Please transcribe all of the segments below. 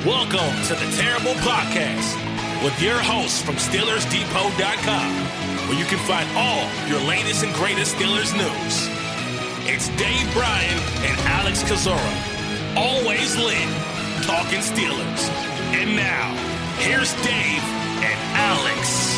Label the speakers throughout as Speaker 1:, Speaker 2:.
Speaker 1: Welcome to the Terrible Podcast with your hosts from SteelersDepot.com, where you can find all your latest and greatest Steelers news. It's Dave Bryan and Alex Kozora, always lit, talking Steelers. And now, here's Dave and Alex.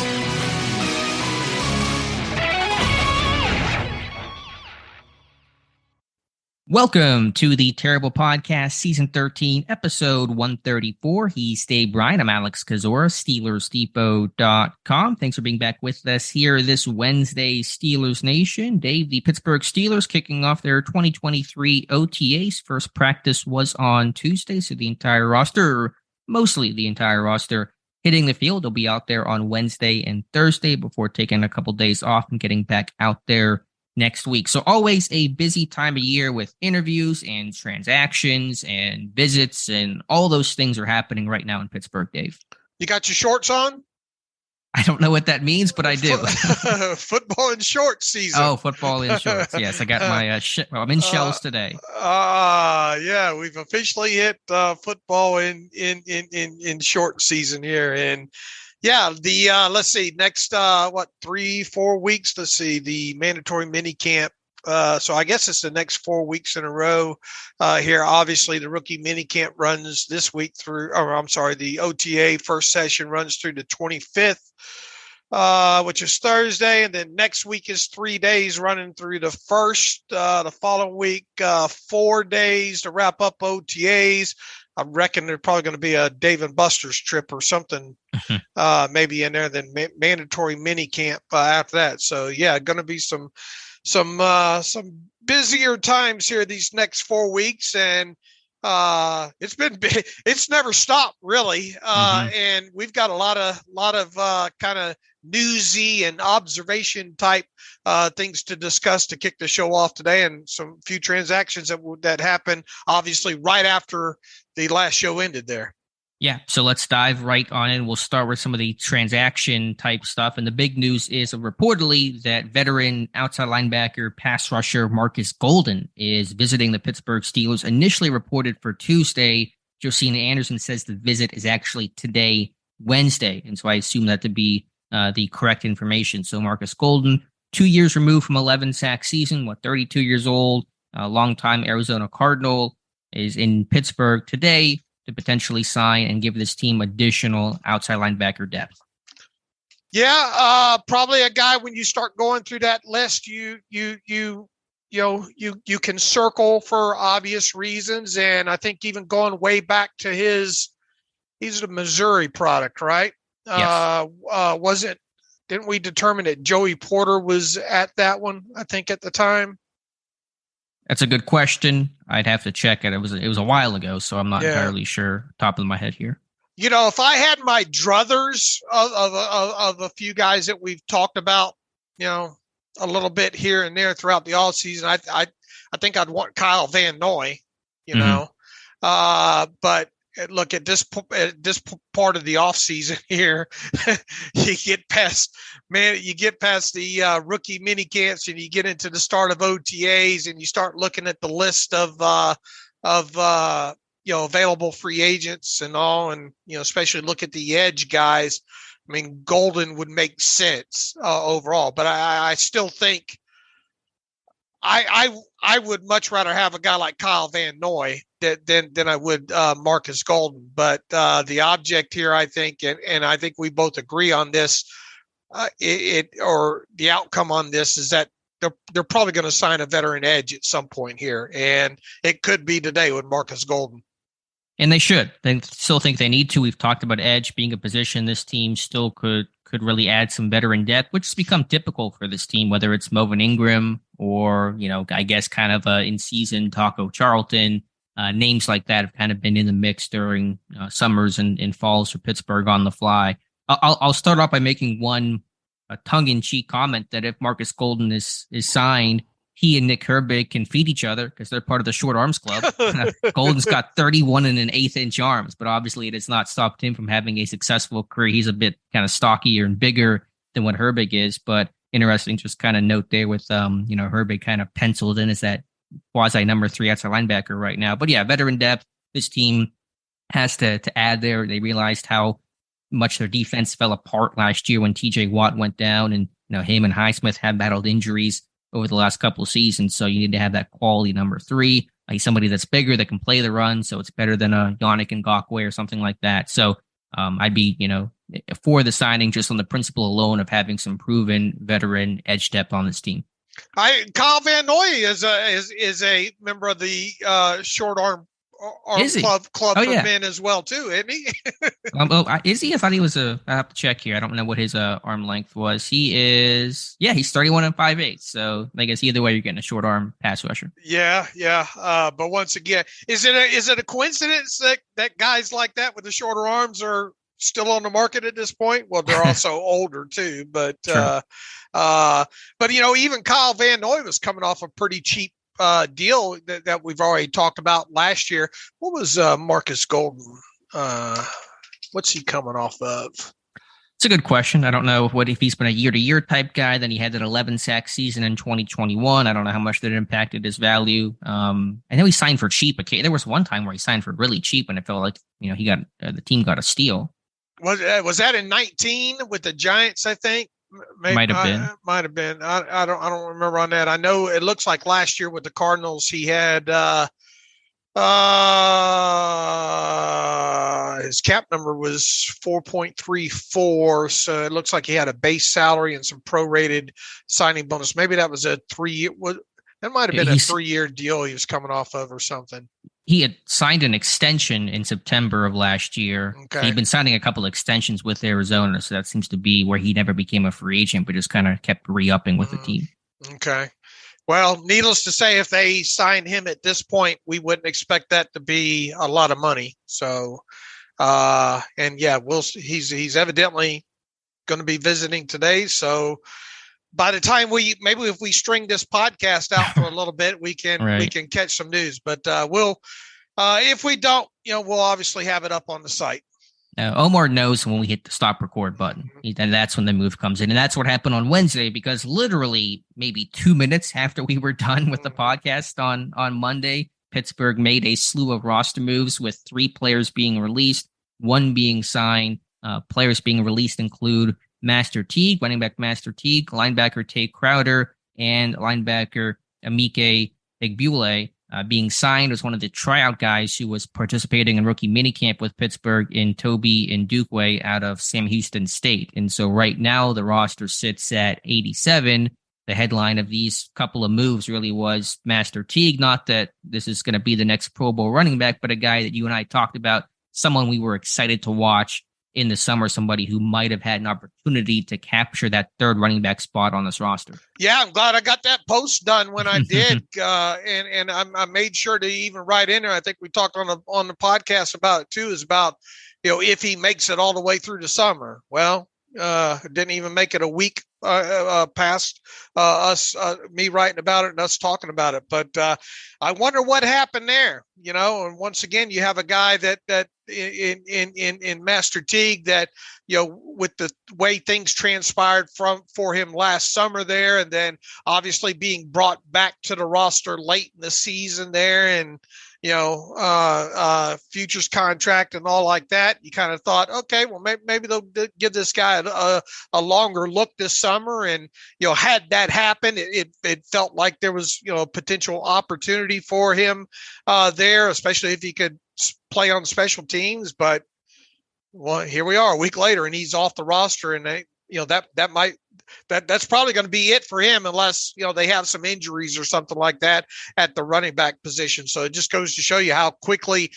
Speaker 2: Welcome to the Terrible Podcast, Season 13, Episode 134. He's Dave Bryan. I'm Alex Kozora, SteelersDepot.com. Thanks for being back with us here this Wednesday, Steelers Nation. Dave, the Pittsburgh Steelers kicking off their 2023 OTAs. First practice was on Tuesday, so the entire roster, or mostly the entire roster, hitting the field. They'll be out there on Wednesday and Thursday before taking a couple days off and getting back out there next week. So always a busy time of year with interviews and transactions and visits, and all those things are happening right now in Pittsburgh, Dave.
Speaker 3: You got your shorts on?
Speaker 2: I don't know what that means, but I do.
Speaker 3: Football in shorts season.
Speaker 2: Oh, shorts. Yes, I got my I'm in shells today.
Speaker 3: Yeah, we've officially hit football in short season here. And yeah, let's see, next 3-4 weeks, let's see, the mandatory mini camp. So I guess it's the next 4 weeks in a row here. Obviously, the rookie mini camp runs this week the OTA first session runs through the 25th, which is Thursday. And then next week is 3 days running through the first, the following week, 4 days to wrap up OTAs. I reckon there's probably going to be a Dave and Buster's trip or something, maybe in there. Then mandatory mini camp after that. So yeah, going to be some busier times here these next 4 weeks, and it's never stopped really. And we've got a lot of kind of newsy and observation type things to discuss to kick the show off today, and some few transactions that happened obviously right after the last show ended there.
Speaker 2: Yeah, so let's dive right on in. We'll start with some of the transaction type stuff. And the big news is reportedly that veteran outside linebacker, pass rusher Markus Golden is visiting the Pittsburgh Steelers. Initially reported for Tuesday. Josina Anderson says the visit is actually today, Wednesday. And so I assume that to be the correct information. So Markus Golden, 2 years removed from 11-sack season, 32 years old, a longtime Arizona Cardinal, is in Pittsburgh today to potentially sign and give this team additional outside linebacker depth.
Speaker 3: Yeah, probably a guy when you start going through that list, you can circle for obvious reasons, and I think even going way back to he's a Missouri product, right?
Speaker 2: Yes.
Speaker 3: Didn't we determine that Joey Porter was at that one, I think, at the time?
Speaker 2: That's a good question. I'd have to check it. It was a while ago, so I'm not entirely sure. Top of my head here.
Speaker 3: You know, if I had my druthers of a few guys that we've talked about, a little bit here and there throughout the offseason, I think I'd want Kyle Van Noy. But look at this part of the offseason here. you get past the rookie mini camps, and you get into the start of OTAs, and you start looking at the list of available free agents and all, and especially look at the edge guys. I mean, Golden would make sense overall, but I still think I would much rather have a guy like Kyle Van Noy than I would Markus Golden. But the object here, I think, and I think we both agree on this, the outcome on this is that they're probably going to sign a veteran edge at some point here, and it could be today with Markus Golden.
Speaker 2: And they should. They still think they need to. We've talked about edge being a position this team still could really add some veteran depth, which has become typical for this team, whether it's Melvin Ingram or, I guess kind of in-season Taco Charlton. Names like that have kind of been in the mix during summers and falls for Pittsburgh on the fly. I'll start off by making a tongue-in-cheek comment that if Markus Golden is signed, he and Nick Herbig can feed each other because they're part of the Short Arms Club. Golden's got 31 1/8-inch arms, but obviously it has not stopped him from having a successful career. He's a bit kind of stockier and bigger than what Herbig is, but interesting just kind of note there with, Herbig kind of penciled in as that quasi number 3 outside linebacker right now. But yeah, veteran depth, this team has to add there. They realized how much their defense fell apart last year when TJ Watt went down, and him and Highsmith have battled injuries over the last couple of seasons. So you need to have that quality number 3, like somebody that's bigger that can play the run. So it's better than a Yannick Ngakoue or something like that. So I'd be, for the signing just on the principle alone of having some proven veteran edge depth on this team.
Speaker 3: Kyle Van Noy is a member of the short arm club for men as well too, isn't he?
Speaker 2: Is he? I thought he was I have to check here. I don't know what his arm length was. He is, he's 31 and 5/8. So I guess either way, you're getting a short arm pass rusher.
Speaker 3: Yeah. But once again, is it a coincidence that guys like that with the shorter arms are still on the market at this point? Well, they're also older too, but sure. But even Kyle Van Noy was coming off a pretty cheap deal that we've already talked about last year. What was Markus Golden? What's he coming off of?
Speaker 2: It's a good question. I don't know if he's been a year-to-year type guy. Then he had that 11 sack season in 2021. I don't know how much that impacted his value. I know he signed for cheap. Okay, there was one time where he signed for really cheap, and it felt like he got the team got a steal.
Speaker 3: Was that in 19 with the Giants? I think.
Speaker 2: Might have
Speaker 3: been. I don't remember on that. I know it looks like last year with the Cardinals he had his cap number was 4.34, so it looks like he had a base salary and some prorated signing bonus. Maybe that was a 3-year. That might have been a 3-year deal he was coming off of or something.
Speaker 2: He had signed an extension in September of last year.
Speaker 3: Okay.
Speaker 2: He'd been signing a couple of extensions with Arizona, so that seems to be where he never became a free agent, but just kind of kept re-upping with the team.
Speaker 3: Okay. Well, needless to say, if they sign him at this point, we wouldn't expect that to be a lot of money. So, he's evidently going to be visiting today. So by the time if we string this podcast out for a little bit, we can catch some news. But if we don't, we'll obviously have it up on the site.
Speaker 2: Omar knows when we hit the stop record button, and that's when the move comes in. And that's what happened on Wednesday, because literally maybe 2 minutes after we were done with the podcast on Monday, Pittsburgh made a slew of roster moves with 3 players being released, 1 being signed. Players being released include Master Teague, running back Master Teague, linebacker Tate Crowder, and linebacker Emike Egbule. Being signed as one of the tryout guys who was participating in rookie minicamp with Pittsburgh in Toby Ndukwe out of Sam Houston State. And so right now the roster sits at 87. The headline of these couple of moves really was Master Teague. Not that this is going to be the next Pro Bowl running back, but a guy that you and I talked about, someone we were excited to watch in the summer, somebody who might have had an opportunity to capture that third running back spot on this roster. Yeah,
Speaker 3: I'm glad I got that post done when I did. And I made sure to even write in there. I think we talked on the podcast about it too, is about, if he makes it all the way through the summer. Well, didn't even make it a week past me writing about it and us talking about it. But I wonder what happened there, and once again, you have a guy that in Master Teague that, with the way things transpired for him last summer there, and then obviously being brought back to the roster late in the season there, and futures contract and all like that, you kind of thought, okay, well, maybe they'll give this guy a longer look this summer. And, had that happen, it felt like there was, a potential opportunity for him there, especially if he could play on special teams. But, well, here we are a week later and he's off the roster, and that's probably going to be it for him unless, they have some injuries or something like that at the running back position. So it just goes to show you how quickly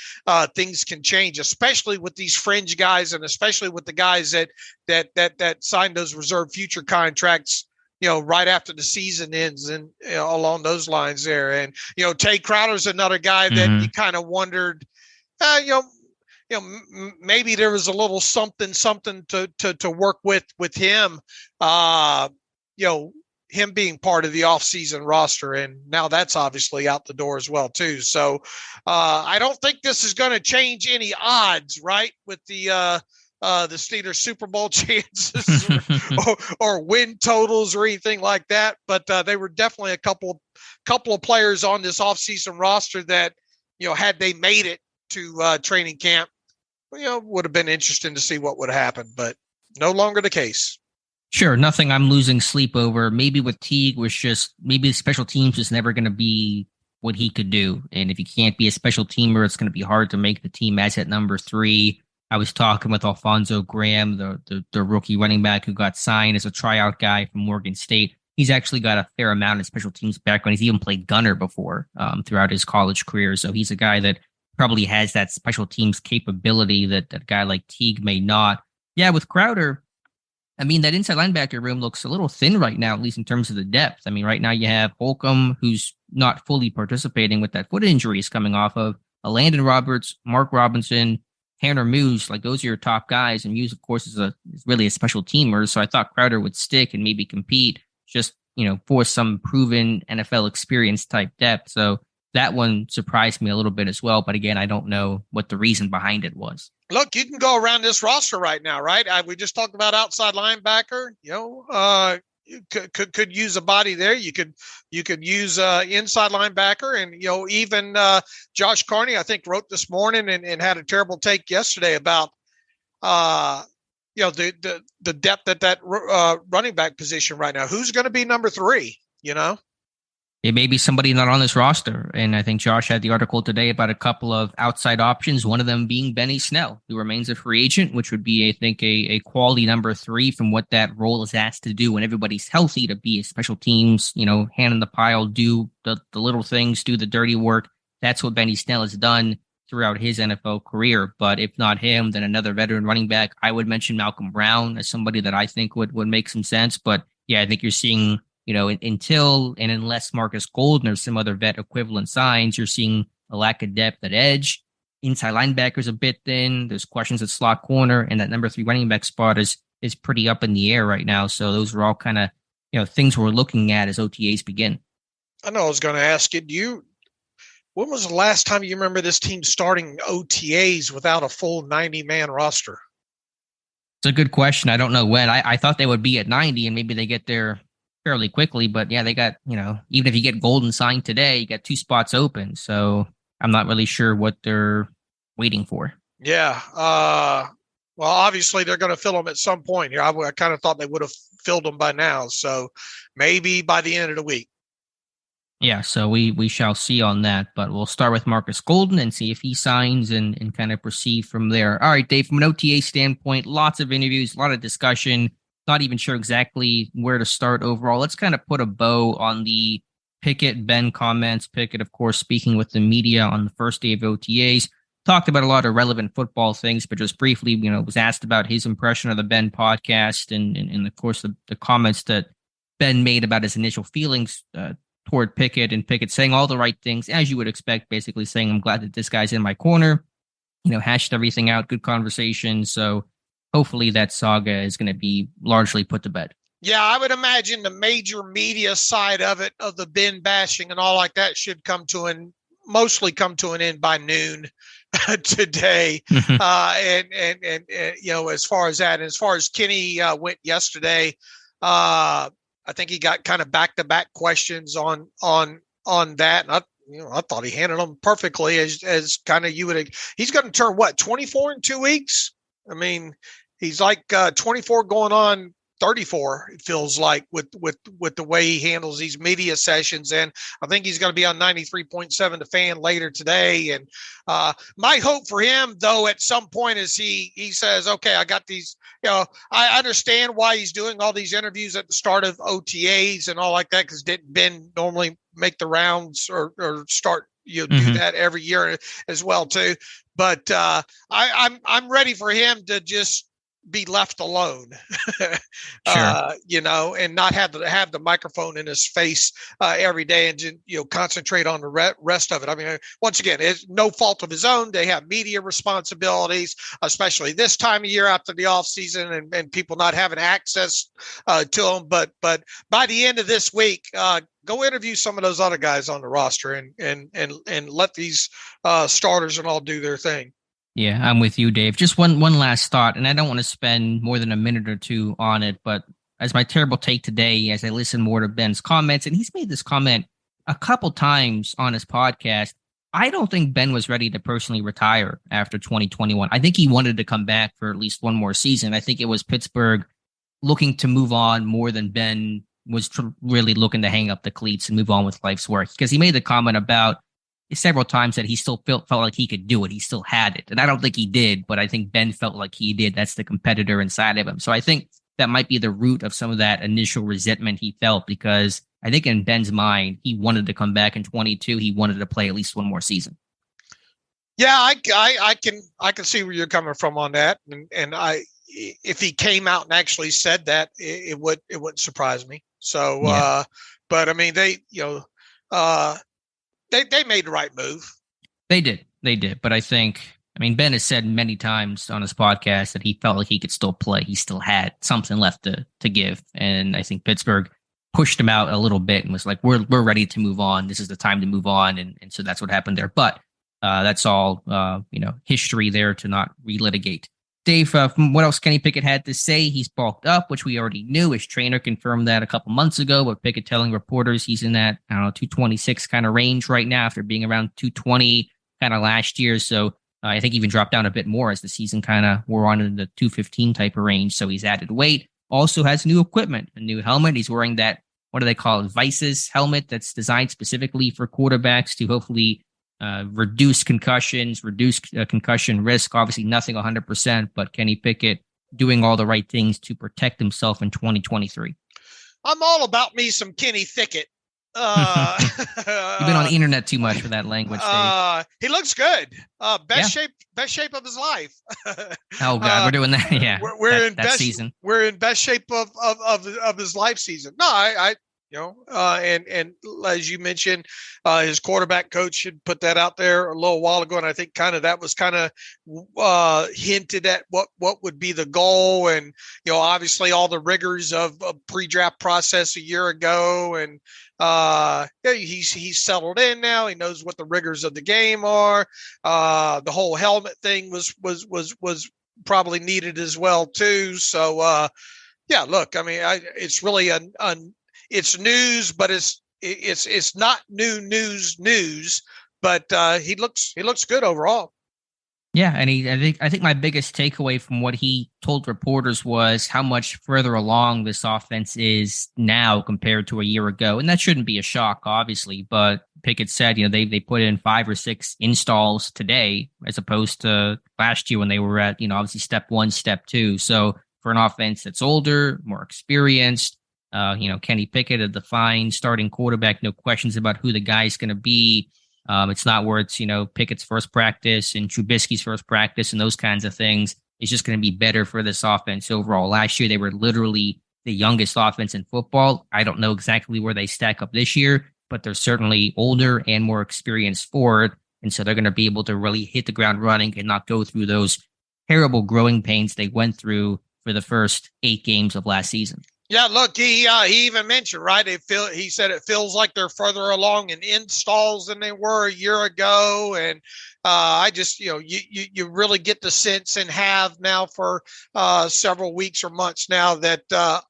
Speaker 3: things can change, especially with these fringe guys, and especially with the guys that signed those reserve future contracts, right after the season ends, and along those lines there. And, Tate Crowder's another guy that you kind of wondered, maybe there was a little something to work with him, him being part of the offseason roster. And now that's obviously out the door as well, too. So I don't think this is going to change any odds, right, with the Steelers Super Bowl chances or win totals or anything like that. But they were definitely a couple of players on this offseason roster that, had they made it to training camp, would have been interesting to see what would happen, but no longer the case.
Speaker 2: Sure, nothing I'm losing sleep over. Maybe with Teague was just maybe special teams is never going to be what he could do. And if he can't be a special teamer, it's going to be hard to make the team as at number 3. I was talking with Alfonso Graham, the rookie running back who got signed as a tryout guy from Morgan State. He's actually got a fair amount of special teams background. He's even played gunner before throughout his college career. So he's a guy that probably has that special teams capability that a guy like Teague may not. Yeah, with Crowder, I mean, that inside linebacker room looks a little thin right now, at least in terms of the depth. I mean, right now you have Holcomb, who's not fully participating with that foot injury he's coming off of, Landon Roberts, Mark Robinson, Tanner Muse. Like, those are your top guys. And Muse, of course, is really a special teamer. So I thought Crowder would stick and maybe compete just, for some proven NFL experience type depth. So that one surprised me a little bit as well. But again, I don't know what the reason behind it was.
Speaker 3: Look, you can go around this roster right now, right? We just talked about outside linebacker. You could use a body there. You could use inside linebacker, and even Josh Carney, I think, wrote this morning and had a terrible take yesterday about the depth at that running back position right now. Who's going to be number 3?
Speaker 2: It may be somebody not on this roster. And I think Josh had the article today about a couple of outside options, one of them being Benny Snell, who remains a free agent, which would be, I think, a quality number 3 from what that role is asked to do when everybody's healthy, to be a special teams, hand in the pile, do the little things, do the dirty work. That's what Benny Snell has done throughout his NFL career. But if not him, then another veteran running back. I would mention Malcolm Brown as somebody that I think would make some sense. But yeah, I think you're seeing, until and unless Markus Golden or some other vet equivalent signs, you're seeing a lack of depth at edge. Inside linebackers a bit thin. There's questions at slot corner, and that number 3 running back spot is pretty up in the air right now. So those are all kind of things we're looking at as OTAs begin.
Speaker 3: I know I was going to ask you. When was the last time you remember this team starting OTAs without a full 90-man roster?
Speaker 2: It's a good question. I don't know when. I thought they would be at 90, and maybe they get there fairly quickly, but yeah, they got, even if you get Golden signed today, you got 2 spots open. So I'm not really sure what they're waiting for.
Speaker 3: Yeah. Well, obviously they're going to fill them at some point here. I kind of thought they would have filled them by now. So maybe by the end of the week.
Speaker 2: Yeah. So we shall see on that, but we'll start with Markus Golden and see if he signs and kind of proceed from there. All right, Dave, from an OTA standpoint, lots of interviews, a lot of discussion. Not even sure exactly where to start overall. Let's kind of put a bow on the Pickett, Ben comments. Pickett, of course, speaking with the media on the first day of OTAs, talked about a lot of relevant football things, but just briefly, was asked about his impression of the Ben podcast and of course, the comments that Ben made about his initial feelings toward Pickett, and Pickett saying all the right things, as you would expect, basically saying, I'm glad that this guy's in my corner, hashed everything out, good conversation. So hopefully that saga is going to be largely put to bed.
Speaker 3: Yeah, I would imagine the major media side of it, of the Ben bashing and all like that, should mostly come to an end by noon today. And as far as that, and as far as Kenny went yesterday, I think he got kind of back-to-back questions on that. And I thought he handled them perfectly, as kind of he's going to turn 24 in 2 weeks. I mean, he's like 24 going on 34, it feels like, with the way he handles these media sessions. And I think he's going to be on 93.7 The Fan later today. And my hope for him, though, at some point is he says, okay, I got these, I understand why he's doing all these interviews at the start of OTAs and all like that, because didn't Ben normally make the rounds or start, do that every year as well, too. But I'm ready for him to just be left alone,
Speaker 2: sure.
Speaker 3: And not have the microphone in his face every day and just, concentrate on the rest of it. I mean, once again, it's no fault of his own. They have media responsibilities, especially this time of year after the off season and people not having access to them. But by the end of this week, go interview some of those other guys on the roster and let these starters and all do their thing.
Speaker 2: Yeah, I'm with you, Dave. Just one last thought, and I don't want to spend more than a minute or two on it, but as my terrible take today, as I listen more to Ben's comments, and he's made this comment a couple times on his podcast, I don't think Ben was ready to personally retire after 2021. I think he wanted to come back for at least one more season. I think it was Pittsburgh looking to move on more than Ben was really looking to hang up the cleats and move on with life's work. Because he made the comment about several times that he still felt like he could do it. He still had it. And I don't think he did, but I think Ben felt like he did. That's the competitor inside of him. So I think that might be the root of some of that initial resentment he felt, because I think in Ben's mind, he wanted to come back in 22. He wanted to play at least one more season.
Speaker 3: Yeah, I can see where you're coming from on that. And if he came out and actually said that, it wouldn't surprise me. So, yeah. But I mean, they made the right move.
Speaker 2: They did. But I think, Ben has said many times on his podcast that he felt like he could still play. He still had something left to give. And I think Pittsburgh pushed him out a little bit and was like, we're ready to move on. This is the time to move on. And so that's what happened there. But that's all, history there to not relitigate. Dave, from what else Kenny Pickett had to say, he's bulked up, which we already knew. His trainer confirmed that a couple months ago, but Pickett telling reporters he's in that, 226 kind of range right now after being around 220 kind of last year. So I think even dropped down a bit more as the season kind of wore on in the 215 type of range. So he's added weight. Also has new equipment, a new helmet. He's wearing that, what do they call it, Vices helmet that's designed specifically for quarterbacks to hopefully reduce concussions, reduce concussion risk. Obviously nothing 100%, but Kenny Pickett doing all the right things to protect himself in 2023. I'm
Speaker 3: all about me some Kenny Pickett.
Speaker 2: You've been on the internet too much for that language, Dave.
Speaker 3: He looks good. Best shape of his life.
Speaker 2: Oh God, we're doing that. Yeah,
Speaker 3: we're in
Speaker 2: that
Speaker 3: best
Speaker 2: season.
Speaker 3: We're in best shape of his life season. No, and as you mentioned, his quarterback coach should put that out there a little while ago, and I think that was hinted at what would be the goal, and obviously all the rigors of a pre-draft process a year ago, and he's settled in now. He knows what the rigors of the game are. The whole helmet thing was probably needed as well too. So look, it's really it's news, but it's not new news. But he looks good overall.
Speaker 2: Yeah, and I think my biggest takeaway from what he told reporters was how much further along this offense is now compared to a year ago, and that shouldn't be a shock, obviously. But Pickett said, they put in 5 or 6 installs today, as opposed to last year when they were at obviously step 1, step 2. So for an offense that's older, more experienced. Kenny Pickett, a defined starting quarterback, no questions about who the guy's going to be. It's not where it's, Pickett's first practice and Trubisky's first practice and those kinds of things. It's just going to be better for this offense overall. Last year, they were literally the youngest offense in football. I don't know exactly where they stack up this year, but they're certainly older and more experienced forward. And so they're going to be able to really hit the ground running and not go through those terrible growing pains they went through for the first 8 games of last season.
Speaker 3: Yeah, look, he even mentioned, right? He said it feels like they're further along in installs than they were a year ago, and I just you really get the sense and have now for several weeks or months now that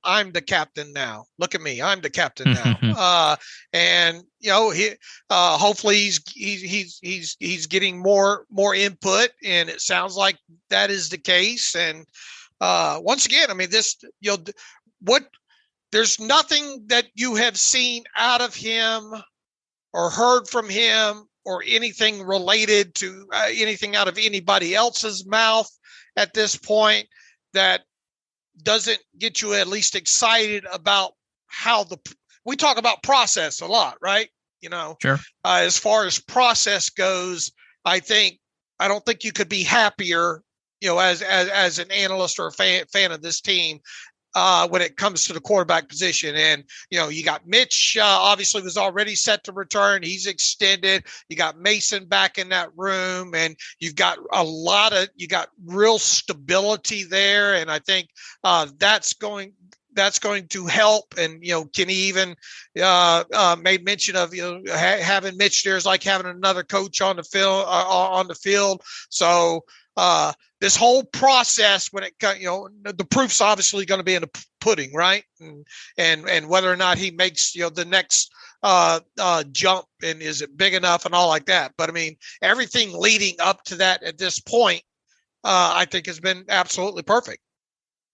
Speaker 3: I'm the captain now. Look at me, I'm the captain now, and he hopefully he's getting more input, and it sounds like that is the case. And once again, this there's nothing that you have seen out of him or heard from him or anything related to anything out of anybody else's mouth at this point that doesn't get you at least excited about how we talk about process a lot, right?
Speaker 2: Sure.
Speaker 3: As far as process goes, I don't think you could be happier, as an analyst or a fan of this team, when it comes to the quarterback position. And, you got Mitch, obviously was already set to return. He's extended. You got Mason back in that room, and you've got you got real stability there. And I think that's going to help. And, Kenny even made mention of, having Mitch there is like having another coach on the field. So this whole process, when it comes, the proof's obviously going to be in the pudding, right? And whether or not he makes, the next jump, and is it big enough and all like that. But I mean, everything leading up to that at this point, I think has been absolutely perfect.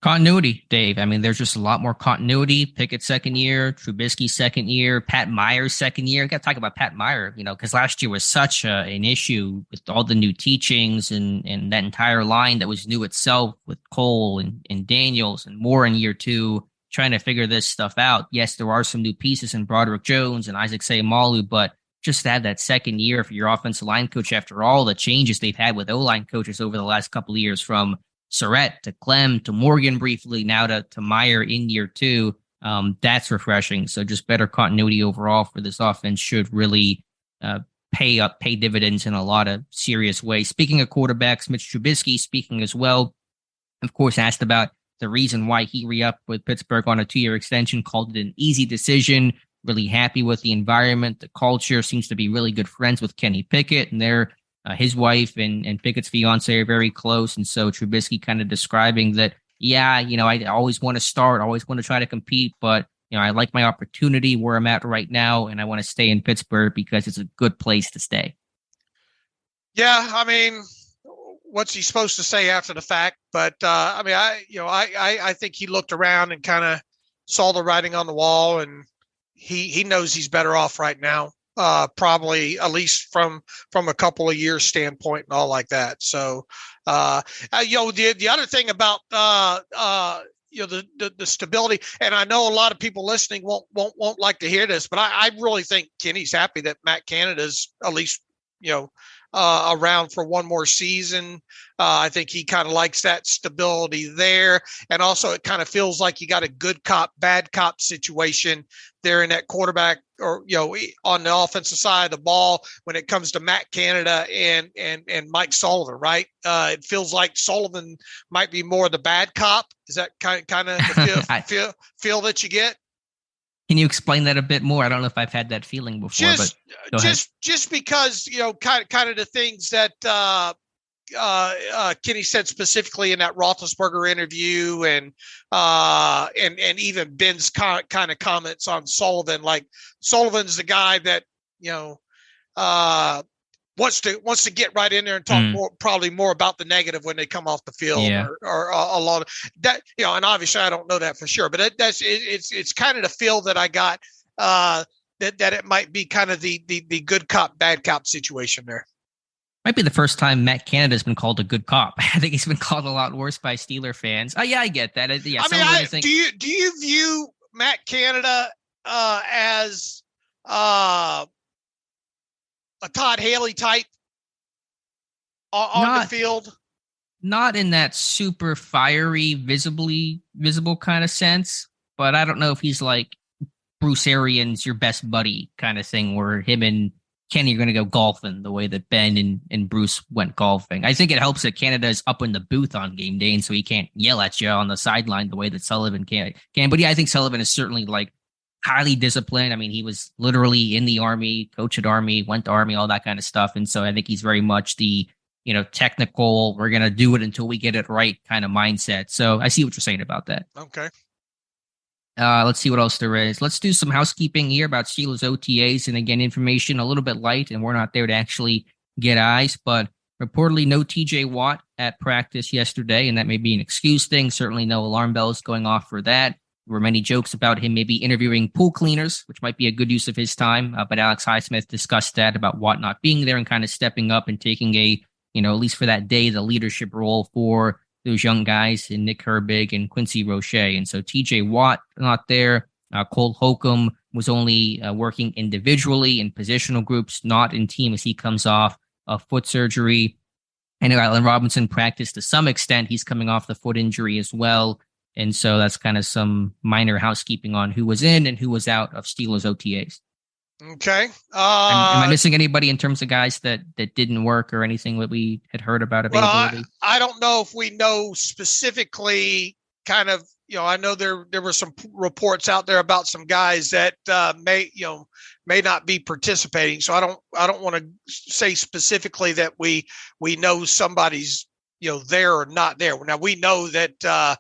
Speaker 2: Continuity, Dave. I mean, there's just a lot more continuity. Pickett second year, Trubisky second year, Pat Meyer's second year. Got to talk about Pat Meyer, because last year was such an issue with all the new teachings and that entire line that was new itself with Cole and Daniels and Moore in year two, trying to figure this stuff out. Yes, there are some new pieces in Broderick Jones and Isaac Seumalo, but just to have that second year for your offensive line coach after all the changes they've had with O-line coaches over the last couple of years, from Surratt to Clem to Morgan briefly, now to Meyer in year two. That's refreshing. So just better continuity overall for this offense should really pay dividends in a lot of serious ways. Speaking of quarterbacks, Mitch Trubisky speaking as well, of course, asked about the reason why he re-upped with Pittsburgh on a 2-year extension, called it an easy decision, really happy with the environment, the culture, seems to be really good friends with Kenny Pickett, and they're his wife and Pickett's fiance are very close. And so Trubisky kind of describing that, I always want to start, always want to try to compete, but, I like my opportunity where I'm at right now, and I want to stay in Pittsburgh because it's a good place to stay.
Speaker 3: Yeah, I mean, what's he supposed to say after the fact? But, I think he looked around and kind of saw the writing on the wall, and he knows he's better off right now. Probably at least from a couple of years standpoint and all like that. So, the other thing about, the stability, and I know a lot of people listening won't like to hear this, but I really think Kenny's happy that Matt Canada's at least, around for one more season. I think he kind of likes that stability there. And also it kind of feels like you got a good cop, bad cop situation there in that quarterback, or, on the offensive side of the ball when it comes to Matt Canada and Mike Sullivan, right? It feels like Sullivan might be more the bad cop. Is that kind of the feel that you get?
Speaker 2: Can you explain that a bit more? I don't know if I've had that feeling before,
Speaker 3: just because, kind of the things that Kenny said specifically in that Roethlisberger interview, and even Ben's kind of comments on Sullivan. Like, Sullivan's the guy that, wants to get right in there and talk probably more about the negative when they come off the field, or a lot of that, and obviously I don't know that for sure, but it's kind of the feel that I got, that it might be kind of the good cop, bad cop situation there.
Speaker 2: Might be the first time Matt Canada's been called a good cop. I think he's been called a lot worse by Steeler fans. Oh yeah, I get that. Do
Speaker 3: you view Matt Canada as a Todd Haley type on the field?
Speaker 2: Not in that super fiery, visible kind of sense, but I don't know if he's like Bruce Arians, your best buddy kind of thing, where him and Kenny are going to go golfing the way that Ben and Bruce went golfing. I think it helps that Canada is up in the booth on game day, and so he can't yell at you on the sideline the way that Sullivan can. But yeah, I think Sullivan is certainly like highly disciplined. I mean, he was literally in the Army, coached at Army, went to Army, all that kind of stuff. And so I think he's very much the, technical, we're going to do it until we get it right kind of mindset. So I see what you're saying about that.
Speaker 3: Okay.
Speaker 2: Let's see what else there is. Let's do some housekeeping here about Steelers OTAs. And again, information a little bit light, and we're not there to actually get eyes, but reportedly no TJ Watt at practice yesterday, and that may be an excuse thing. Certainly no alarm bells going off for that. There were many jokes about him maybe interviewing pool cleaners, which might be a good use of his time. But Alex Highsmith discussed that about Watt not being there and kind of stepping up and taking a, at least for that day, the leadership role for those young guys in Nick Herbig and Quincy Roche. And so TJ Watt not there. Cole Holcomb was only working individually in positional groups, not in team, as he comes off of foot surgery. And Allen Robinson practiced to some extent. He's coming off the foot injury as well. And so that's kind of some minor housekeeping on who was in and who was out of Steelers OTAs.
Speaker 3: Okay.
Speaker 2: Am I missing anybody in terms of guys that didn't work or anything that we had heard about availability?
Speaker 3: Well, I don't know if we know specifically kind of, I know there were some reports out there about some guys that may not be participating. So I don't want to say specifically that we know somebody's, there or not there. Now we know that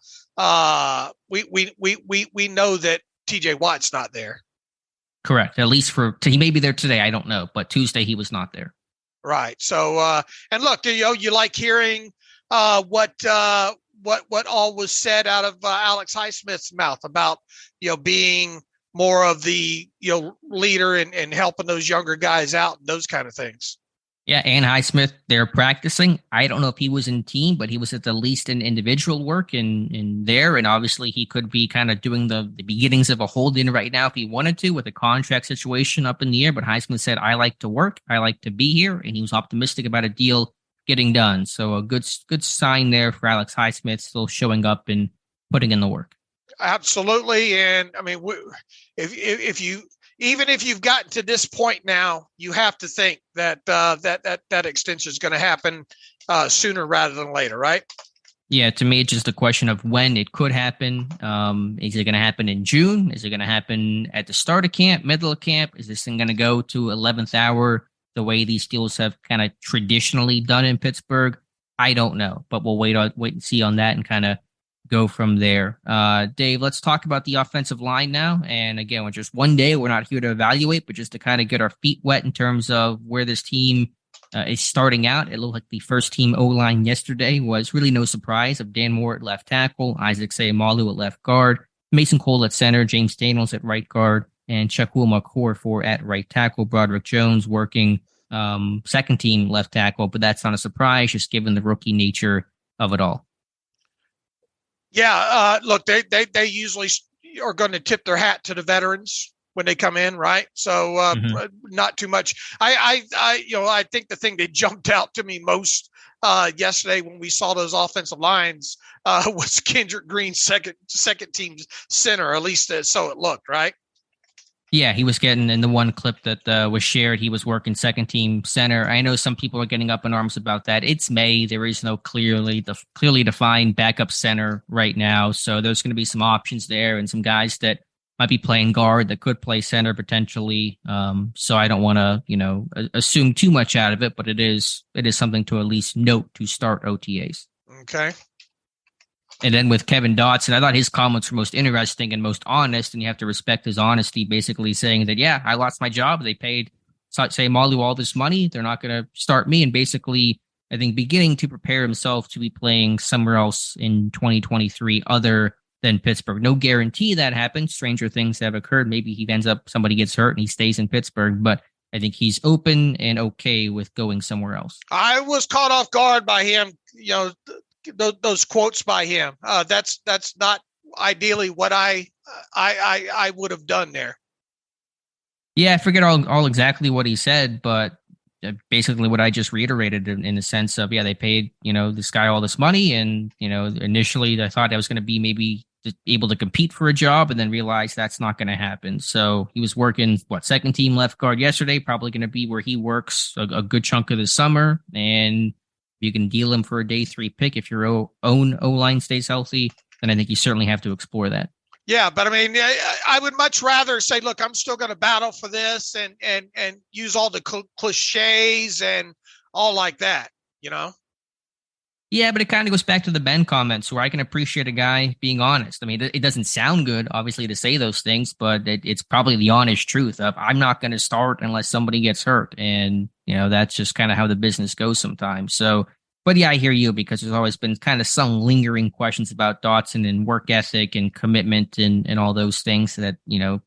Speaker 3: we know that TJ Watt's not there.
Speaker 2: Correct. At least he may be there today. I don't know, but Tuesday he was not there.
Speaker 3: Right. So, and look, you like hearing what all was said out of Alex Highsmith's mouth about being more of the leader and helping those younger guys out and those kind of things.
Speaker 2: Yeah, and Highsmith, they're practicing. I don't know if he was in team, but he was at the least in individual work in there. And obviously he could be kind of doing the beginnings of a hold-in right now if he wanted to, with a contract situation up in the air. But Highsmith said, I like to work. I like to be here. And he was optimistic about a deal getting done. So a good sign there for Alex Highsmith, still showing up and putting in the work.
Speaker 3: Absolutely. And I mean, if you've gotten to this point now, you have to think that that extension is going to happen sooner rather than later, right?
Speaker 2: Yeah, to me, it's just a question of when it could happen. Is it going to happen in June? Is it going to happen at the start of camp, middle of camp? Is this thing going to go to 11th hour the way these Steelers have kind of traditionally done in Pittsburgh? I don't know, but we'll wait and see on that and kind of go from there. Dave, let's talk about the offensive line now. And again, with just one day, we're not here to evaluate, but just to kind of get our feet wet in terms of where this team is starting out. It looked like the first team O-line yesterday was really no surprise of Dan Moore at left tackle, Isaac Seumalo at left guard, Mason Cole at center, James Daniels at right guard, and Chukwuma Okorafor at right tackle. Broderick Jones working second team left tackle, but that's not a surprise just given the rookie nature of it all.
Speaker 3: Yeah, look, they usually are going to tip their hat to the veterans when they come in, right? So not too much. I think the thing that jumped out to me most yesterday when we saw those offensive lines was Kendrick Green's second team center, at least so it looked, right?
Speaker 2: Yeah, he was getting in the one clip that was shared. He was working second team center. I know some people are getting up in arms about that. It's May. There is no clearly defined backup center right now. So there's going to be some options there and some guys that might be playing guard that could play center potentially. So I don't want to, assume too much out of it, but it is something to at least note to start OTAs.
Speaker 3: Okay.
Speaker 2: And then with Kevin Dotson, I thought his comments were most interesting and most honest, and you have to respect his honesty, basically saying that, yeah, I lost my job. They paid Seumalo all this money. They're not going to start me. And basically, I think beginning to prepare himself to be playing somewhere else in 2023 other than Pittsburgh. No guarantee that happens. Stranger things have occurred. Maybe he ends up, somebody gets hurt and he stays in Pittsburgh, but I think he's open and okay with going somewhere else.
Speaker 3: I was caught off guard by him, those quotes by him. That's not ideally what I would have done there.
Speaker 2: Yeah, I forget all exactly what he said, but basically what I just reiterated in the sense of, yeah, they paid, this guy all this money. And, initially I thought I was going to be maybe able to compete for a job and then realized that's not going to happen. So he was working, second team left guard yesterday, probably going to be where he works a good chunk of the summer. And you can deal him for a day 3 pick if your own O-line stays healthy, then I think you certainly have to explore that.
Speaker 3: Yeah, but I mean, I would much rather say, look, I'm still going to battle for this and use all the cliches and all like that, Yeah,
Speaker 2: but it kind of goes back to the Ben comments where I can appreciate a guy being honest. I mean, it doesn't sound good, obviously, to say those things, but it's probably the honest truth of I'm not going to start unless somebody gets hurt. And, that's just kind of how the business goes sometimes. So, but yeah, I hear you because there's always been kind of some lingering questions about Dotson and work ethic and commitment and all those things that,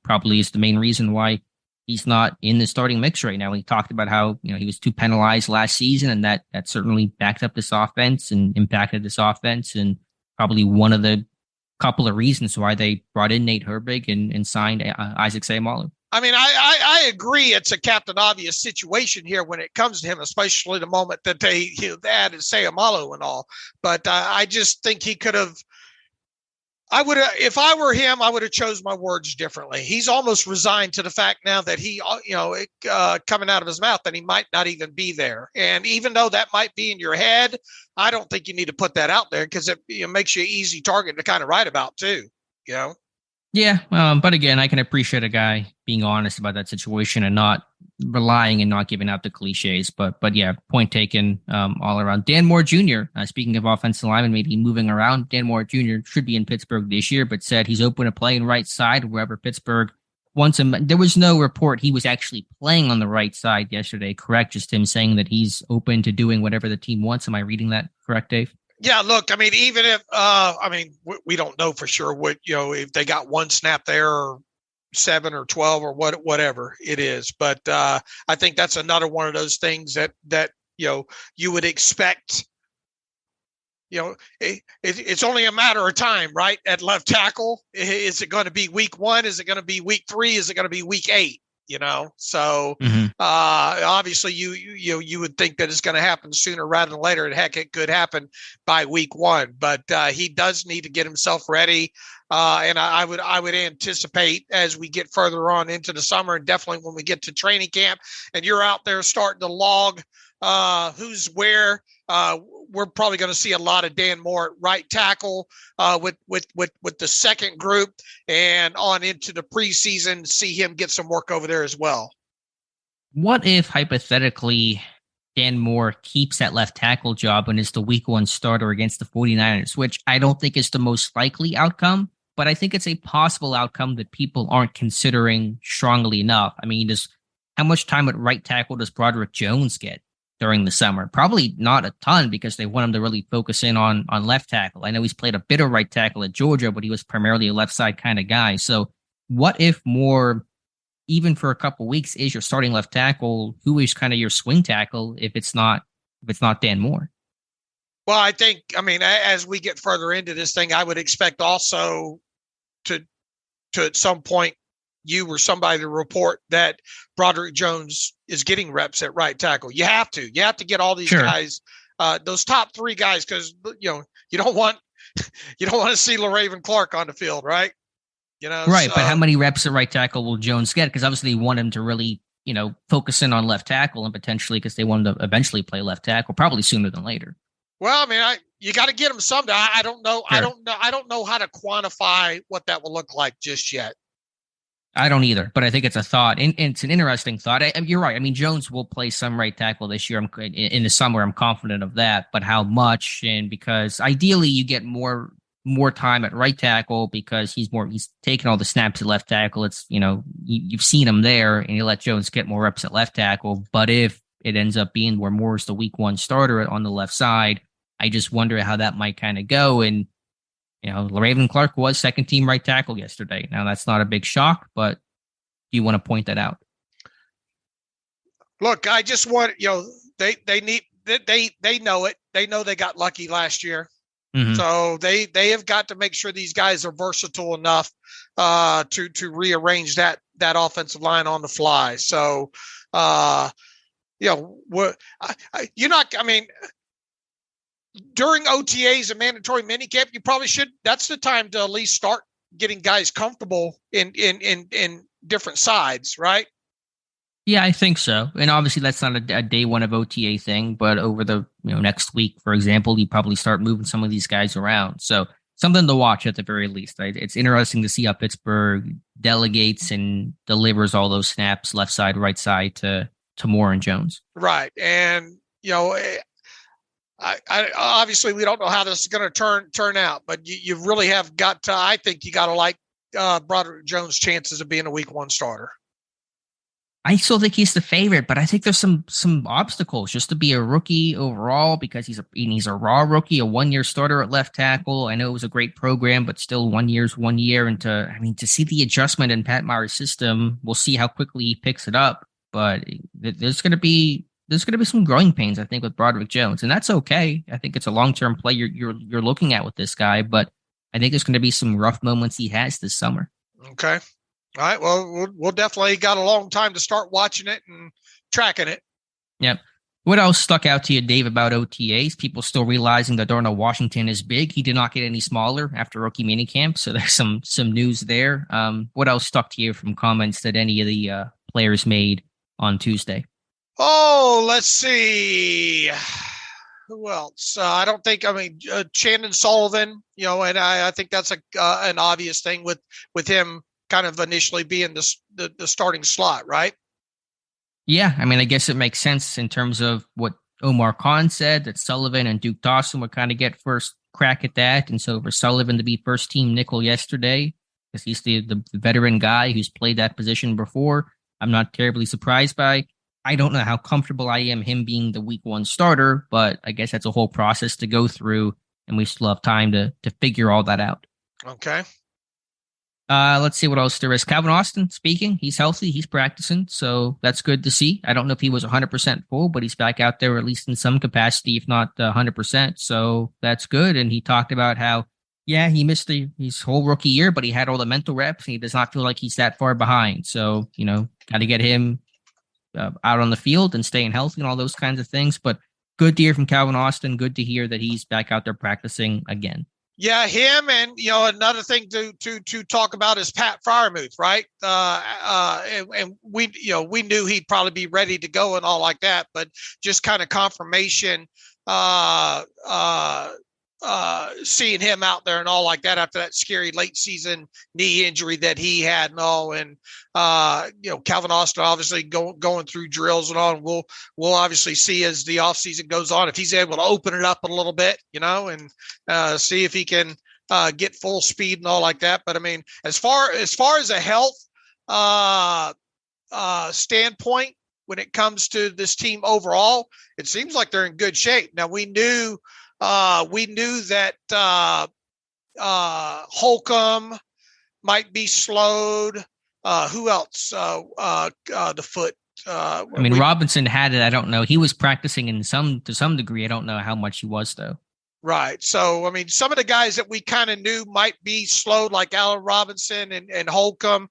Speaker 2: probably is the main reason why he's not in the starting mix right now. He talked about how, he was too penalized last season and that certainly backed up this offense and impacted this offense and probably one of the couple of reasons why they brought in Nate Herbig and signed Isaac Seumalo.
Speaker 3: I mean, I agree. It's a Captain Obvious situation here when it comes to him, especially the moment that they added Seumalo and all. But I just think he could have. I would have, if I were him, I would have chose my words differently. He's almost resigned to the fact now that he, coming out of his mouth that he might not even be there. And even though that might be in your head, I don't think you need to put that out there because it makes you an easy target to kind of write about too,
Speaker 2: Yeah, but again, I can appreciate a guy being honest about that situation and not relying and not giving out the cliches. But yeah, point taken all around. Dan Moore Jr., speaking of offensive linemen, maybe moving around, Dan Moore Jr. should be in Pittsburgh this year, but said he's open to playing right side wherever Pittsburgh wants him. There was no report he was actually playing on the right side yesterday, correct? Just him saying that he's open to doing whatever the team wants. Am I reading that correct, Dave?
Speaker 3: Yeah, look, I mean, even if, we don't know for sure what, if they got one snap there or 7 or 12 or whatever it is. But I think that's another one of those things that you would expect. It's only a matter of time, right? At left tackle, is it going to be week 1? Is it going to be week 3? Is it going to be week 8? So obviously you would think that it's going to happen sooner rather than later. And heck, it could happen by week 1, but he does need to get himself ready. And I would anticipate as we get further on into the summer, and definitely when we get to training camp and you're out there starting to log who's where, we're probably going to see a lot of Dan Moore at right tackle with the second group, and on into the preseason, see him get some work over there as well.
Speaker 2: What if hypothetically Dan Moore keeps that left tackle job and is the week 1 starter against the 49ers, which I don't think is the most likely outcome, but I think it's a possible outcome that people aren't considering strongly enough. I mean, how much time at right tackle does Broderick Jones get during the summer? Probably not a ton, because they want him to really focus in on left tackle. I know he's played a bit of right tackle at Georgia, but he was primarily a left side kind of guy. So what if Moore, even for a couple weeks, is your starting left tackle? Who is kind of your swing tackle if it's not Dan Moore?
Speaker 3: Well, I think, as we get further into this thing, I would expect also to at some point you or somebody to report that Broderick Jones is getting reps at right tackle. You have to get all these guys, those top 3 guys, because you don't want to see LaRaven Clark on the field, right?
Speaker 2: Right. But how many reps at right tackle will Jones get? Because obviously they want him to really, focus in on left tackle, and potentially because they want him to eventually play left tackle, probably sooner than later. Well,
Speaker 3: you got to get him someday. I don't know. Sure. I don't know how to quantify what that will look like just yet.
Speaker 2: I don't either, but I think it's a thought, and it's an interesting thought. You're right. Jones will play some right tackle this year. In the summer, I'm confident of that. But how much? And because ideally, you get more time at right tackle because he's taking all the snaps at left tackle. It's you've seen him there, and you let Jones get more reps at left tackle. But if it ends up being where Moore's the week 1 starter on the left side, I just wonder how that might kind of go. And LaRaven Clark was second team right tackle yesterday. Now that's not a big shock, but do you want to point that out?
Speaker 3: Look, I just want, they know it. They know they got lucky last year. Mm-hmm. So they have got to make sure these guys are versatile enough to rearrange that offensive line on the fly. So, during OTAs and mandatory minicamp, you probably should. That's the time to at least start getting guys comfortable in different sides, right?
Speaker 2: Yeah, I think so. And obviously, that's not a day 1 of OTA thing, but over the next week, for example, you probably start moving some of these guys around. So something to watch at the very least. Right? It's interesting to see how Pittsburgh delegates and delivers all those snaps left side, right side to Moore and Jones.
Speaker 3: Right, and I obviously we don't know how this is going to turn out, but you really have got to. I think you got to like Broderick Jones' chances of being a week 1 starter.
Speaker 2: I still think he's the favorite, but I think there's some obstacles just to be a rookie overall, because he's a raw rookie, a 1-year starter at left tackle. I know it was a great program, but still 1 year's 1 year. And to see the adjustment in Pat Meyer's system, we'll see how quickly he picks it up. But there's going to be some growing pains, I think, with Broderick Jones, and that's okay. I think it's a long-term play you're looking at with this guy, but I think there's going to be some rough moments he has this summer.
Speaker 3: Okay. All right. Well, we'll definitely got a long time to start watching it and tracking it.
Speaker 2: Yep. What else stuck out to you, Dave, about OTAs? People still realizing that Darnell Washington is big. He did not get any smaller after rookie minicamp, so there's some news there. What else stuck to you from comments that any of the players made on Tuesday?
Speaker 3: Oh, let's see. Who else? I don't think. Chandon Sullivan. And I think that's an obvious thing with him kind of initially being the starting slot, right?
Speaker 2: Yeah, I guess it makes sense in terms of what Omar Khan said, that Sullivan and Duke Dawson would kind of get first crack at that. And so for Sullivan to be first team nickel yesterday, because he's the veteran guy who's played that position before. I'm not terribly surprised by. I don't know how comfortable I am him being the week 1 starter, but I guess that's a whole process to go through, and we still have time to figure all that out.
Speaker 3: Okay.
Speaker 2: Let's see what else there is. Calvin Austin speaking. He's healthy. He's practicing, so that's good to see. I don't know if he was 100% full, but he's back out there at least in some capacity, if not 100%. So that's good. And he talked about how, yeah, he missed his whole rookie year, but he had all the mental reps, and he does not feel like he's that far behind. So, got to get him out on the field and staying healthy and all those kinds of things. But good to hear from Calvin Austin. Good to hear that he's back out there practicing again.
Speaker 3: Yeah, him, and another thing to talk about is Pat Freiermuth, right? And we knew he'd probably be ready to go and all like that, but just kind of confirmation, seeing him out there and all like that after that scary late season knee injury that he had and all. And Calvin Austin obviously going through drills and all, and we'll obviously see as the offseason goes on if he's able to open it up a little bit, and see if he can get full speed and all like that. But I mean, as far as a health standpoint, when it comes to this team overall, it seems like they're in good shape. Now we knew that Holcomb might be slowed. Who else? The foot.
Speaker 2: Robinson had it. I don't know. He was practicing to some degree. I don't know how much he was though.
Speaker 3: Right. So, I mean, some of the guys that we kind of knew might be slowed, like Allen Robinson and Holcomb,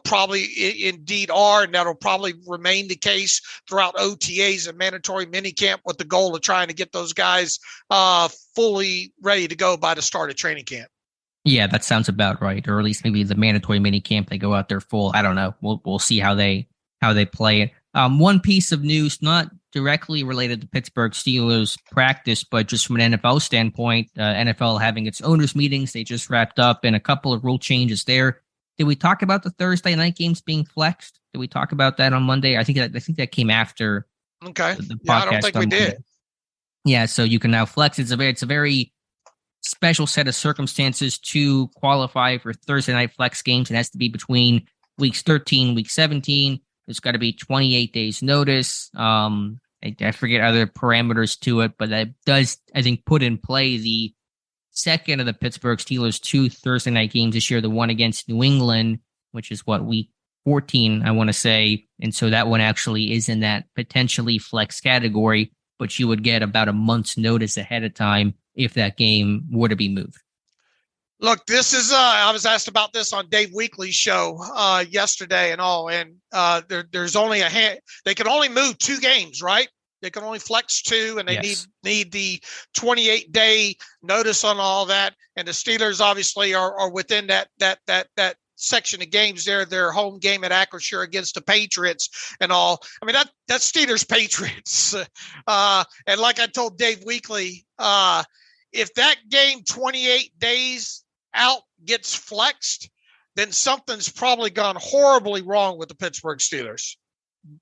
Speaker 3: probably indeed are, and that'll probably remain the case throughout OTAs and mandatory minicamp with the goal of trying to get those guys fully ready to go by the start of training camp.
Speaker 2: Yeah, that sounds about right. Or at least maybe the mandatory minicamp, they go out there full. I don't know. We'll see how they play it. One piece of news, not directly related to Pittsburgh Steelers practice, but just from an NFL standpoint, NFL having its owners meetings, they just wrapped up, and a couple of rule changes there. Did we talk about the Thursday night games being flexed? Did we talk about that on Monday? I think that came after.
Speaker 3: Okay.
Speaker 2: The podcast.
Speaker 3: Yeah, I don't think we did.
Speaker 2: Yeah, so you can now flex. It's a very special set of circumstances to qualify for Thursday night flex games. It has to be between weeks 13, week 17. There's got to be 28 days notice. I forget other parameters to it, but that does, I think, put in play the second of the Pittsburgh Steelers 2 Thursday night games this year, the one against New England, which is week 14, I want to say. And so that one actually is in that potentially flex category, but you would get about a month's notice ahead of time if that game were to be moved.
Speaker 3: Look, this is, I was asked about this on Dave Weekly's show yesterday and all, and there's only they can only move 2 games, right? They can only flex 2, and they need the 28-day notice on all that. And the Steelers obviously are within that section of games there, their home game at Acrisure against the Patriots and all. I mean, that's Steelers Patriots. And like I told Dave Weekly, if that game 28 days out gets flexed, then something's probably gone horribly wrong with the Pittsburgh Steelers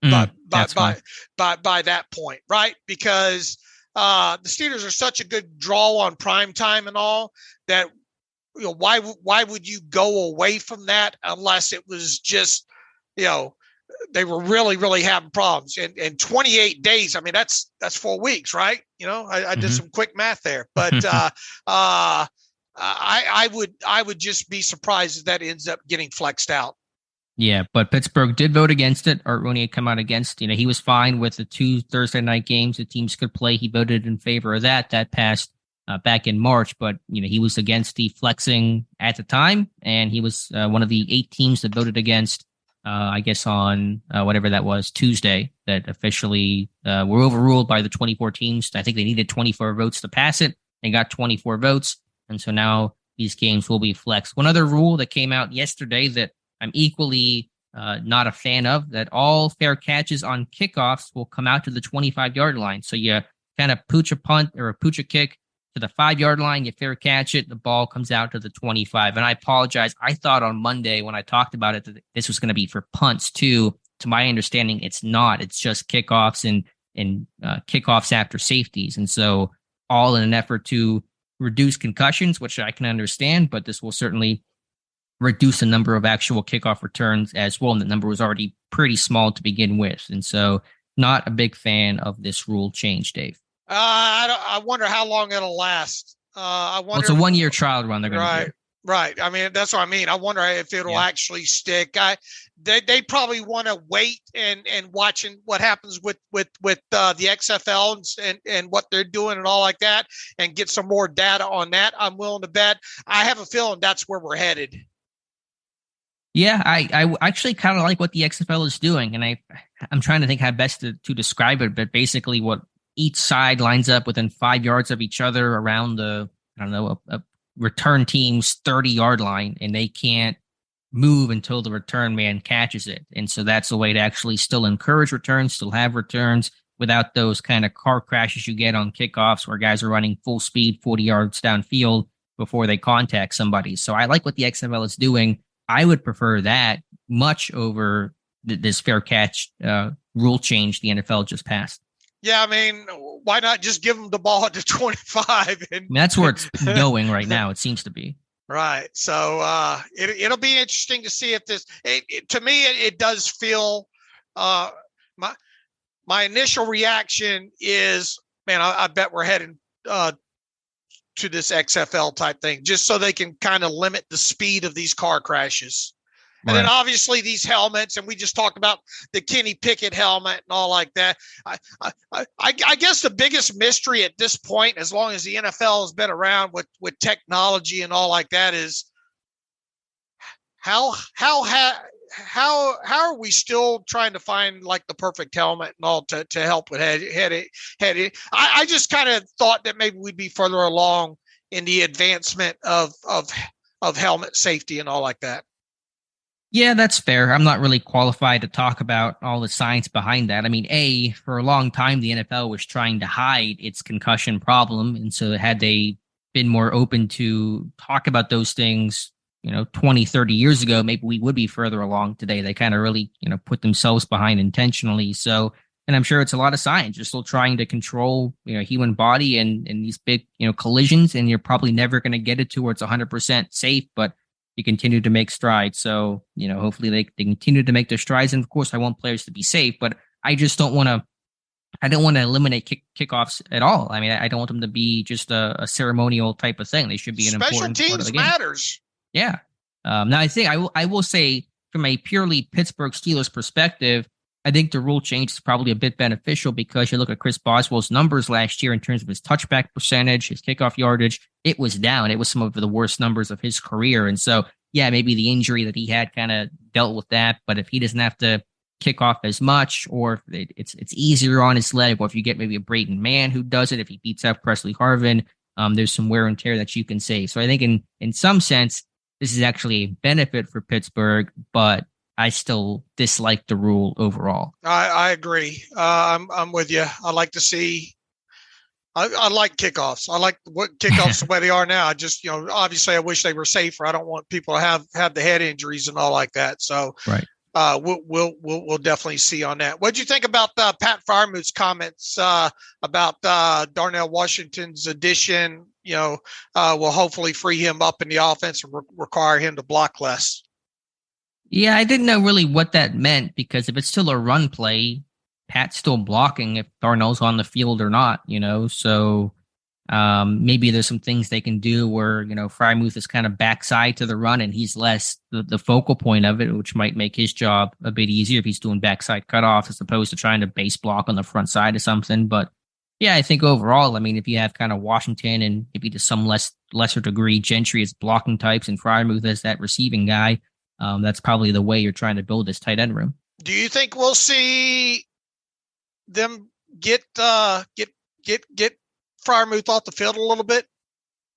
Speaker 3: by that point, right? Because the Steelers are such a good draw on prime time and all that, why would you go away from that unless it was just, they were really, really having problems. And 28 days, I mean, that's 4 weeks, right? I did some quick math there, but I would just be surprised if that ends up getting flexed out.
Speaker 2: Yeah, but Pittsburgh did vote against it. Art Rooney had come out against, he was fine with the 2 Thursday night games the teams could play. He voted in favor of that. That passed back in March, but he was against the flexing at the time, and he was one of the 8 teams that voted against, I guess on whatever that was, Tuesday, that officially were overruled by the 24 teams. I think they needed 24 votes to pass it. They got 24 votes, and so now these games will be flexed. One other rule that came out yesterday that I'm equally not a fan of, that all fair catches on kickoffs will come out to the 25-yard line. So you kind of pooch a punt or a pooch a kick to the 5-yard line, you fair catch it, the ball comes out to the 25. And I apologize. I thought on Monday when I talked about it that this was going to be for punts too. To my understanding, it's not. It's just kickoffs and kickoffs after safeties. And so all in an effort to reduce concussions, which I can understand, but this will certainly reduce the number of actual kickoff returns as well. And the number was already pretty small to begin with. And so not a big fan of this rule change, Dave.
Speaker 3: I wonder how long it'll last. I wonder.
Speaker 2: Well, it's a 1-year trial run they're going to do.
Speaker 3: Right. I mean, that's what I mean. I wonder if it'll actually stick. They probably want to wait and watching what happens with the XFL and what they're doing and all like that, and get some more data on that. I'm willing to bet. I have a feeling that's where we're headed.
Speaker 2: Yeah, I actually kind of like what the XFL is doing, and I'm trying to think how best to describe it. But basically, what each side lines up within 5 yards of each other around a return team's 30-yard line, and they can't move until the return man catches it. And so that's a way to actually still encourage returns, still have returns without those kind of car crashes you get on kickoffs where guys are running full speed 40 yards downfield before they contact somebody. So I like what the XFL is doing. I would prefer that much over this fair catch rule change the NFL just passed.
Speaker 3: Yeah, I mean, why not just give them the ball at the 25?
Speaker 2: That's where it's going right now, it seems to be.
Speaker 3: Right. So it'll be interesting to see if this to me, it does feel my initial reaction is, man, I bet we're heading to this XFL type thing, just so they can kind of limit the speed of these car crashes. And then obviously these helmets, and we just talked about the Kenny Pickett helmet and all like that. I guess the biggest mystery at this point, as long as the NFL has been around with technology and all like that, is how are we still trying to find like the perfect helmet and all to help with head. I just kind of thought that maybe we'd be further along in the advancement of helmet safety and all like that.
Speaker 2: Yeah, that's fair. I'm not really qualified to talk about all the science behind that. I mean, for a long time, the NFL was trying to hide its concussion problem. And so had they been more open to talk about those things, 20, 30 years ago, maybe we would be further along today. They kind of really, put themselves behind intentionally. So, and I'm sure it's a lot of science. You're still trying to control, human body and these big, collisions, and you're probably never going to get it to where it's 100% safe, but you continue to make strides. So, hopefully they continue to make their strides. And of course, I want players to be safe, but I just don't want to eliminate kickoffs at all. I mean, I don't want them to be just a ceremonial type of thing. They should be an important part of the game.
Speaker 3: Special teams matters.
Speaker 2: Yeah. Now I think I will say from a purely Pittsburgh Steelers perspective, I think the rule change is probably a bit beneficial because you look at Chris Boswell's numbers last year in terms of his touchback percentage, his kickoff yardage, it was down. It was some of the worst numbers of his career. And so, yeah, maybe the injury that he had kind of dealt with that. But if he doesn't have to kick off as much, or if it's easier on his leg, or if you get maybe a Braden Mann who does it, if he beats out Presley Harvin, there's some wear and tear that you can save. So I think in some sense, this is actually a benefit for Pittsburgh, but I still dislike the rule overall.
Speaker 3: I agree. I'm with you. I like to see. I like kickoffs. I like what kickoffs the way they are now. I just, obviously, I wish they were safer. I don't want people to have the head injuries and all like that. So,
Speaker 2: right.
Speaker 3: We'll definitely see on that. What do you think about Pat Freiermuth's comments about Darnell Washington's addition? Will hopefully free him up in the offense and require him to block less.
Speaker 2: Yeah, I didn't know really what that meant, because if it's still a run play, Pat's still blocking if Darnell's on the field or not, so maybe there's some things they can do where, Freiermuth is kind of backside to the run and he's less the focal point of it, which might make his job a bit easier if he's doing backside cutoffs as opposed to trying to base block on the front side or something. But yeah, I think overall, I mean, if you have kind of Washington and maybe to some lesser degree Gentry as blocking types and Freiermuth as that receiving guy, that's probably the way you're trying to build this tight end room.
Speaker 3: Do you think we'll see them get Freiermuth off the field a little bit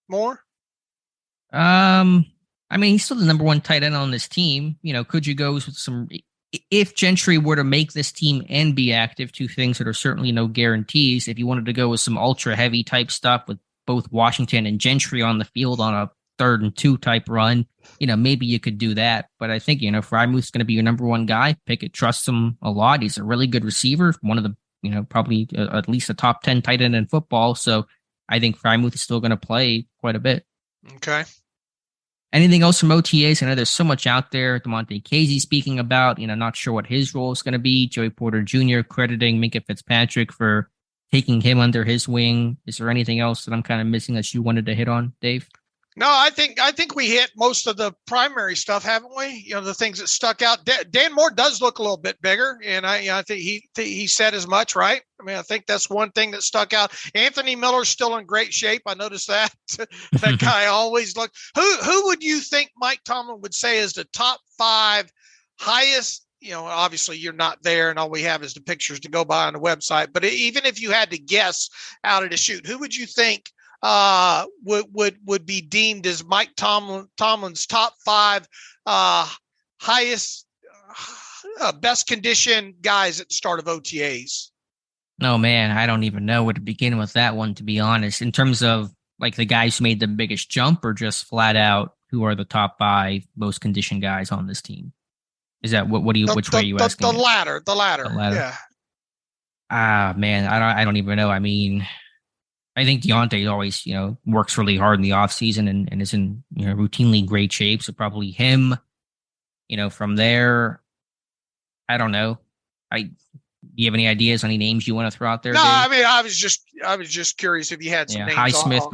Speaker 3: more?
Speaker 2: I mean, he's still the number one tight end on this team. Could you go with some? If Gentry were to make this team and be active, two things that are certainly no guarantees. If you wanted to go with some ultra heavy type stuff with both Washington and Gentry on the field on a 3rd and 2 type run, maybe you could do that. But I think, Freiermuth's going to be your number one guy. Pickett trusts him a lot. He's a really good receiver, one of the, probably at least a top 10 tight end in football. So I think Freiermuth is still going to play quite a bit.
Speaker 3: Okay.
Speaker 2: Anything else from OTAs? I know there's so much out there. DeMonte Casey speaking about, not sure what his role is going to be. Joey Porter Jr. crediting Minkah Fitzpatrick for taking him under his wing. Is there anything else that I'm kind of missing that you wanted to hit on, Dave?
Speaker 3: No, I think we hit most of the primary stuff, haven't we? The things that stuck out. Dan Moore does look a little bit bigger, and I think he said as much, right? I mean, I think that's one thing that stuck out. Anthony Miller's still in great shape. I noticed that. That guy always looked. Who would you think Mike Tomlin would say is the top 5 highest? Obviously you're not there, and all we have is the pictures to go by on the website. But even if you had to guess out of the chute, who would you think would be deemed as Mike Tomlin's top 5 highest best condition guys at the start of OTAs?
Speaker 2: No, man, I don't even know where to begin with that one, to be honest. In terms of like the guys who made the biggest jump, or just flat out who are the top 5 most conditioned guys on this team? Is that which way are you asking?
Speaker 3: The latter. Yeah.
Speaker 2: Man, I don't even know. I mean, I think Deontay always, works really hard in the offseason and is in, routinely great shape. So probably him, from there, I don't know. Do you have any ideas, any names you want to throw out there?
Speaker 3: No,
Speaker 2: Dave?
Speaker 3: I mean, I was just curious if you had some names.
Speaker 2: Highsmith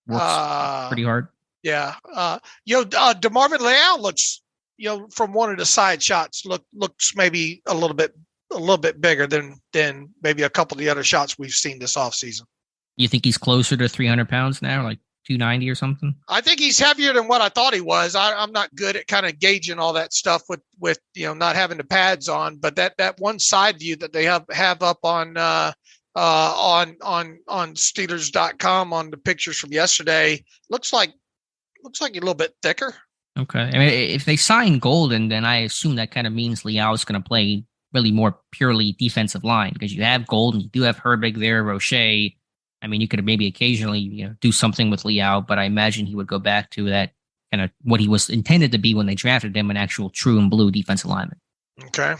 Speaker 2: works pretty hard.
Speaker 3: Yeah. DeMarvin Leal looks, from one of the side shots looks maybe a little bit bigger than maybe a couple of the other shots we've seen this offseason.
Speaker 2: You think he's closer to 300 pounds now, like 290 or something?
Speaker 3: I think he's heavier than what I thought he was. I'm not good at kind of gauging all that stuff with not having the pads on, but that one side view that they have up on Steelers.com on the pictures from yesterday looks like a little bit thicker.
Speaker 2: Okay. I mean, if they sign Golden, then I assume that kind of means Leal is going to play really more purely defensive line, because you have Golden, you do have Herbig there, Roche. I mean, you could maybe occasionally do something with Leal, but I imagine he would go back to that kind of what he was intended to be when they drafted him, an actual true and blue defensive lineman.
Speaker 3: Okay.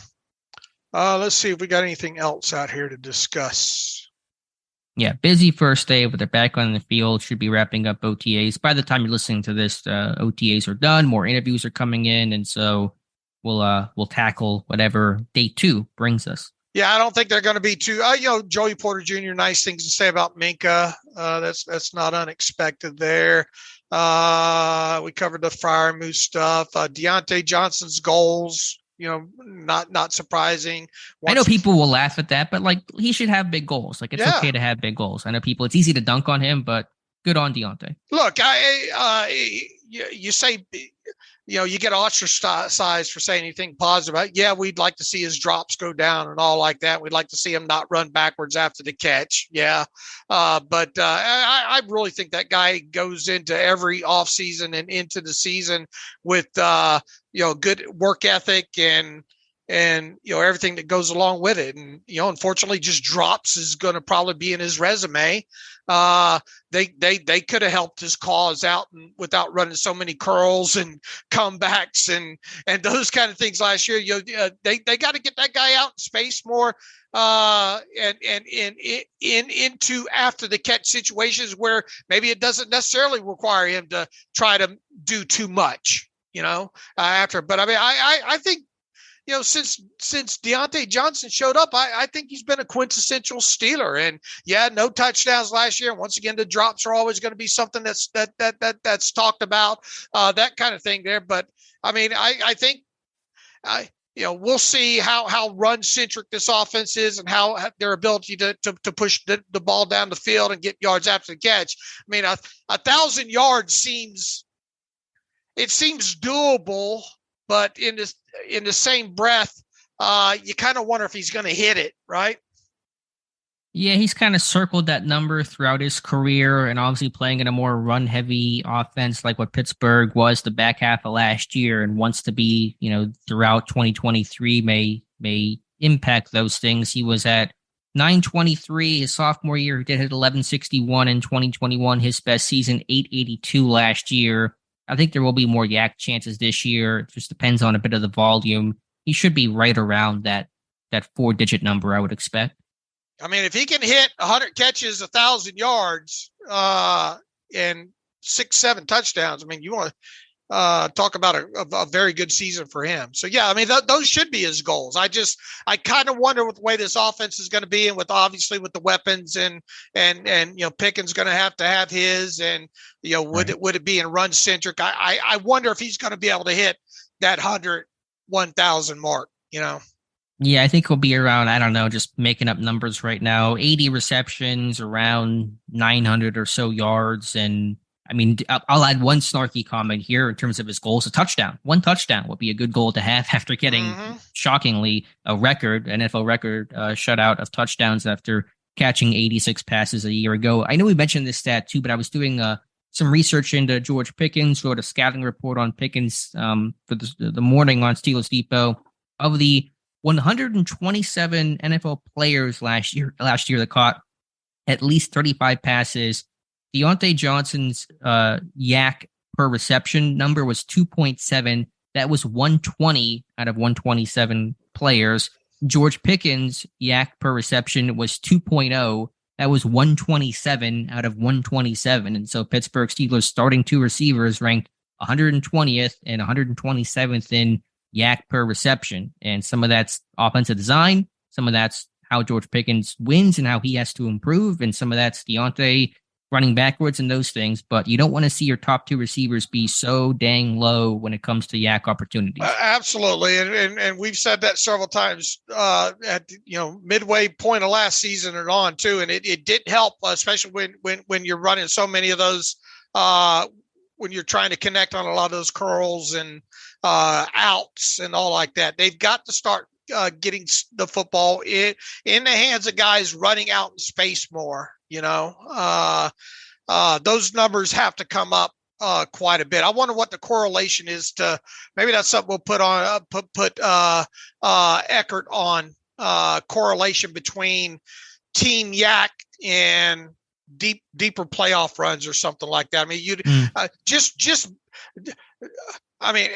Speaker 3: Let's see if we got anything else out here to discuss.
Speaker 2: Yeah, busy first day, but they're back on the field. Should be wrapping up OTAs. By the time you're listening to this, OTAs are done. More interviews are coming in, and so we'll tackle whatever day 2 brings us.
Speaker 3: Yeah, I don't think they're going to be too. Joey Porter Jr. Nice things to say about Minkah. That's not unexpected there. We covered the Freiermuth stuff. Deontay Johnson's goals. Not surprising.
Speaker 2: I know people will laugh at that, but like he should have big goals. Like it's okay to have big goals. I know it's easy to dunk on him, but good on Deontay.
Speaker 3: Look, you say. You get ostracized for saying anything positive. Yeah, we'd like to see his drops go down and all like that. We'd like to see him not run backwards after the catch. Yeah. But I really think that guy goes into every offseason and into the season with, good work ethic and everything that goes along with it. And, unfortunately just drops is going to probably be in his resume. They could have helped his cause out without running so many curls and comebacks and those kind of things last year. They got to get that guy out in space more, and into after the catch situations where maybe it doesn't necessarily require him to try to do too much, after. But I mean, I think, since Deontay Johnson showed up, I think he's been a quintessential Steeler. And yeah, no touchdowns last year. And once again, the drops are always going to be something that's talked about, that kind of thing there. But I mean, I think, we'll see how run centric this offense is and how their ability to push the ball down the field and get yards after the catch. I mean, 1,000 yards seems doable. But in the same breath, you kind of wonder if he's going to hit it, right?
Speaker 2: Yeah, he's kind of circled that number throughout his career, and obviously playing in a more run-heavy offense like what Pittsburgh was the back half of last year, and wants to be, throughout 2023 may impact those things. He was at 923 his sophomore year. He did hit 1161 in 2021. His best season, 882 last year. I think there will be more yak chances this year. It just depends on a bit of the volume. He should be right around that 4-digit number, I would expect.
Speaker 3: I mean, if he can hit 100 catches, 1,000 yards, and 6-7 touchdowns. I mean, you want to talk about a very good season for him. So yeah, I mean, those should be his goals. I kind of wonder what the way this offense is going to be, and with obviously with the weapons and Pickens going to have his, and would it be in run centric? I wonder if he's going to be able to hit that 1,000 mark.
Speaker 2: Yeah, I think he'll be around, I don't know, just making up numbers right now, 80 receptions, around 900 or so yards. And I mean, I'll add one snarky comment here in terms of his goals. A touchdown. One touchdown would be a good goal to have after getting, shockingly, a record, NFL record shutout of touchdowns after catching 86 passes a year ago. I know we mentioned this stat too, but I was doing some research into George Pickens, wrote a scouting report on Pickens for the morning on Steelers Depot. Of the 127 NFL players last year that caught at least 35 passes, Deontay Johnson's yak per reception number was 2.7. That was 120 out of 127 players. George Pickens' yak per reception was 2.0. That was 127 out of 127. And so Pittsburgh Steelers starting two receivers ranked 120th and 127th in yak per reception. And some of that's offensive design. Some of that's how George Pickens wins and how he has to improve. And some of that's Deontay running backwards and those things. But you don't want to see your top two receivers be so dang low when it comes to yak opportunities.
Speaker 3: Absolutely. And we've said that several times at midway point of last season and on too. And it did help, especially when you're running so many of those when you're trying to connect on a lot of those curls and outs and all like that. They've got to start getting the football in the hands of guys running out in space more. Those numbers have to come up quite a bit. I wonder what the correlation is to. Maybe that's something we'll put on put Eckert on correlation between team yak and deeper playoff runs or something like that. I mean,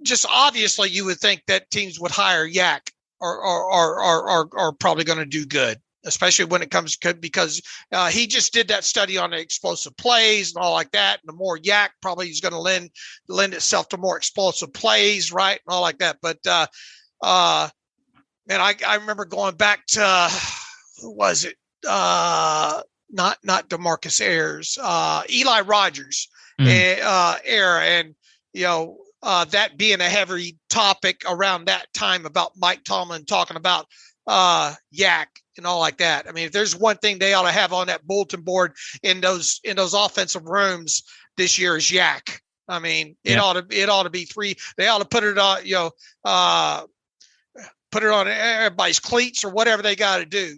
Speaker 3: just obviously you would think that teams would hire yak are probably going to do good, especially when it comes because he just did that study on the explosive plays and all like that. And the more yak probably is going to lend itself to more explosive plays, right? And all like that. But I remember going back to who was it? Not DeMarcus Ayers, Eli Rogers era, and that being a heavy topic around that time about Mike Tomlin talking about yak and all like that. I mean, if there's one thing they ought to have on that bulletin board in those offensive rooms this year is yak. I mean, it ought to be three. They ought to put it on, put it on everybody's cleats or whatever they got to do,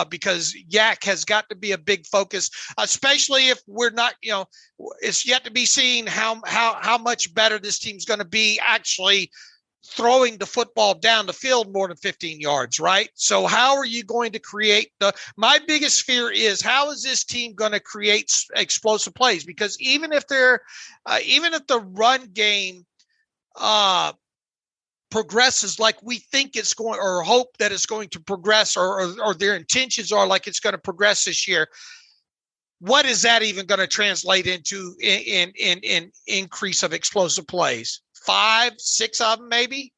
Speaker 3: because yak has got to be a big focus, especially if we're not, it's yet to be seen how much better this team's going to be actually throwing the football down the field more than 15 yards, right? So how are you going to create my biggest fear is how is this team going to create explosive plays? Because even if the run game, progresses like we think it's going or hope that it's going to progress or their intentions are like it's going to progress this year, what is that even going to translate into in increase of explosive plays? 5, 6 of them maybe?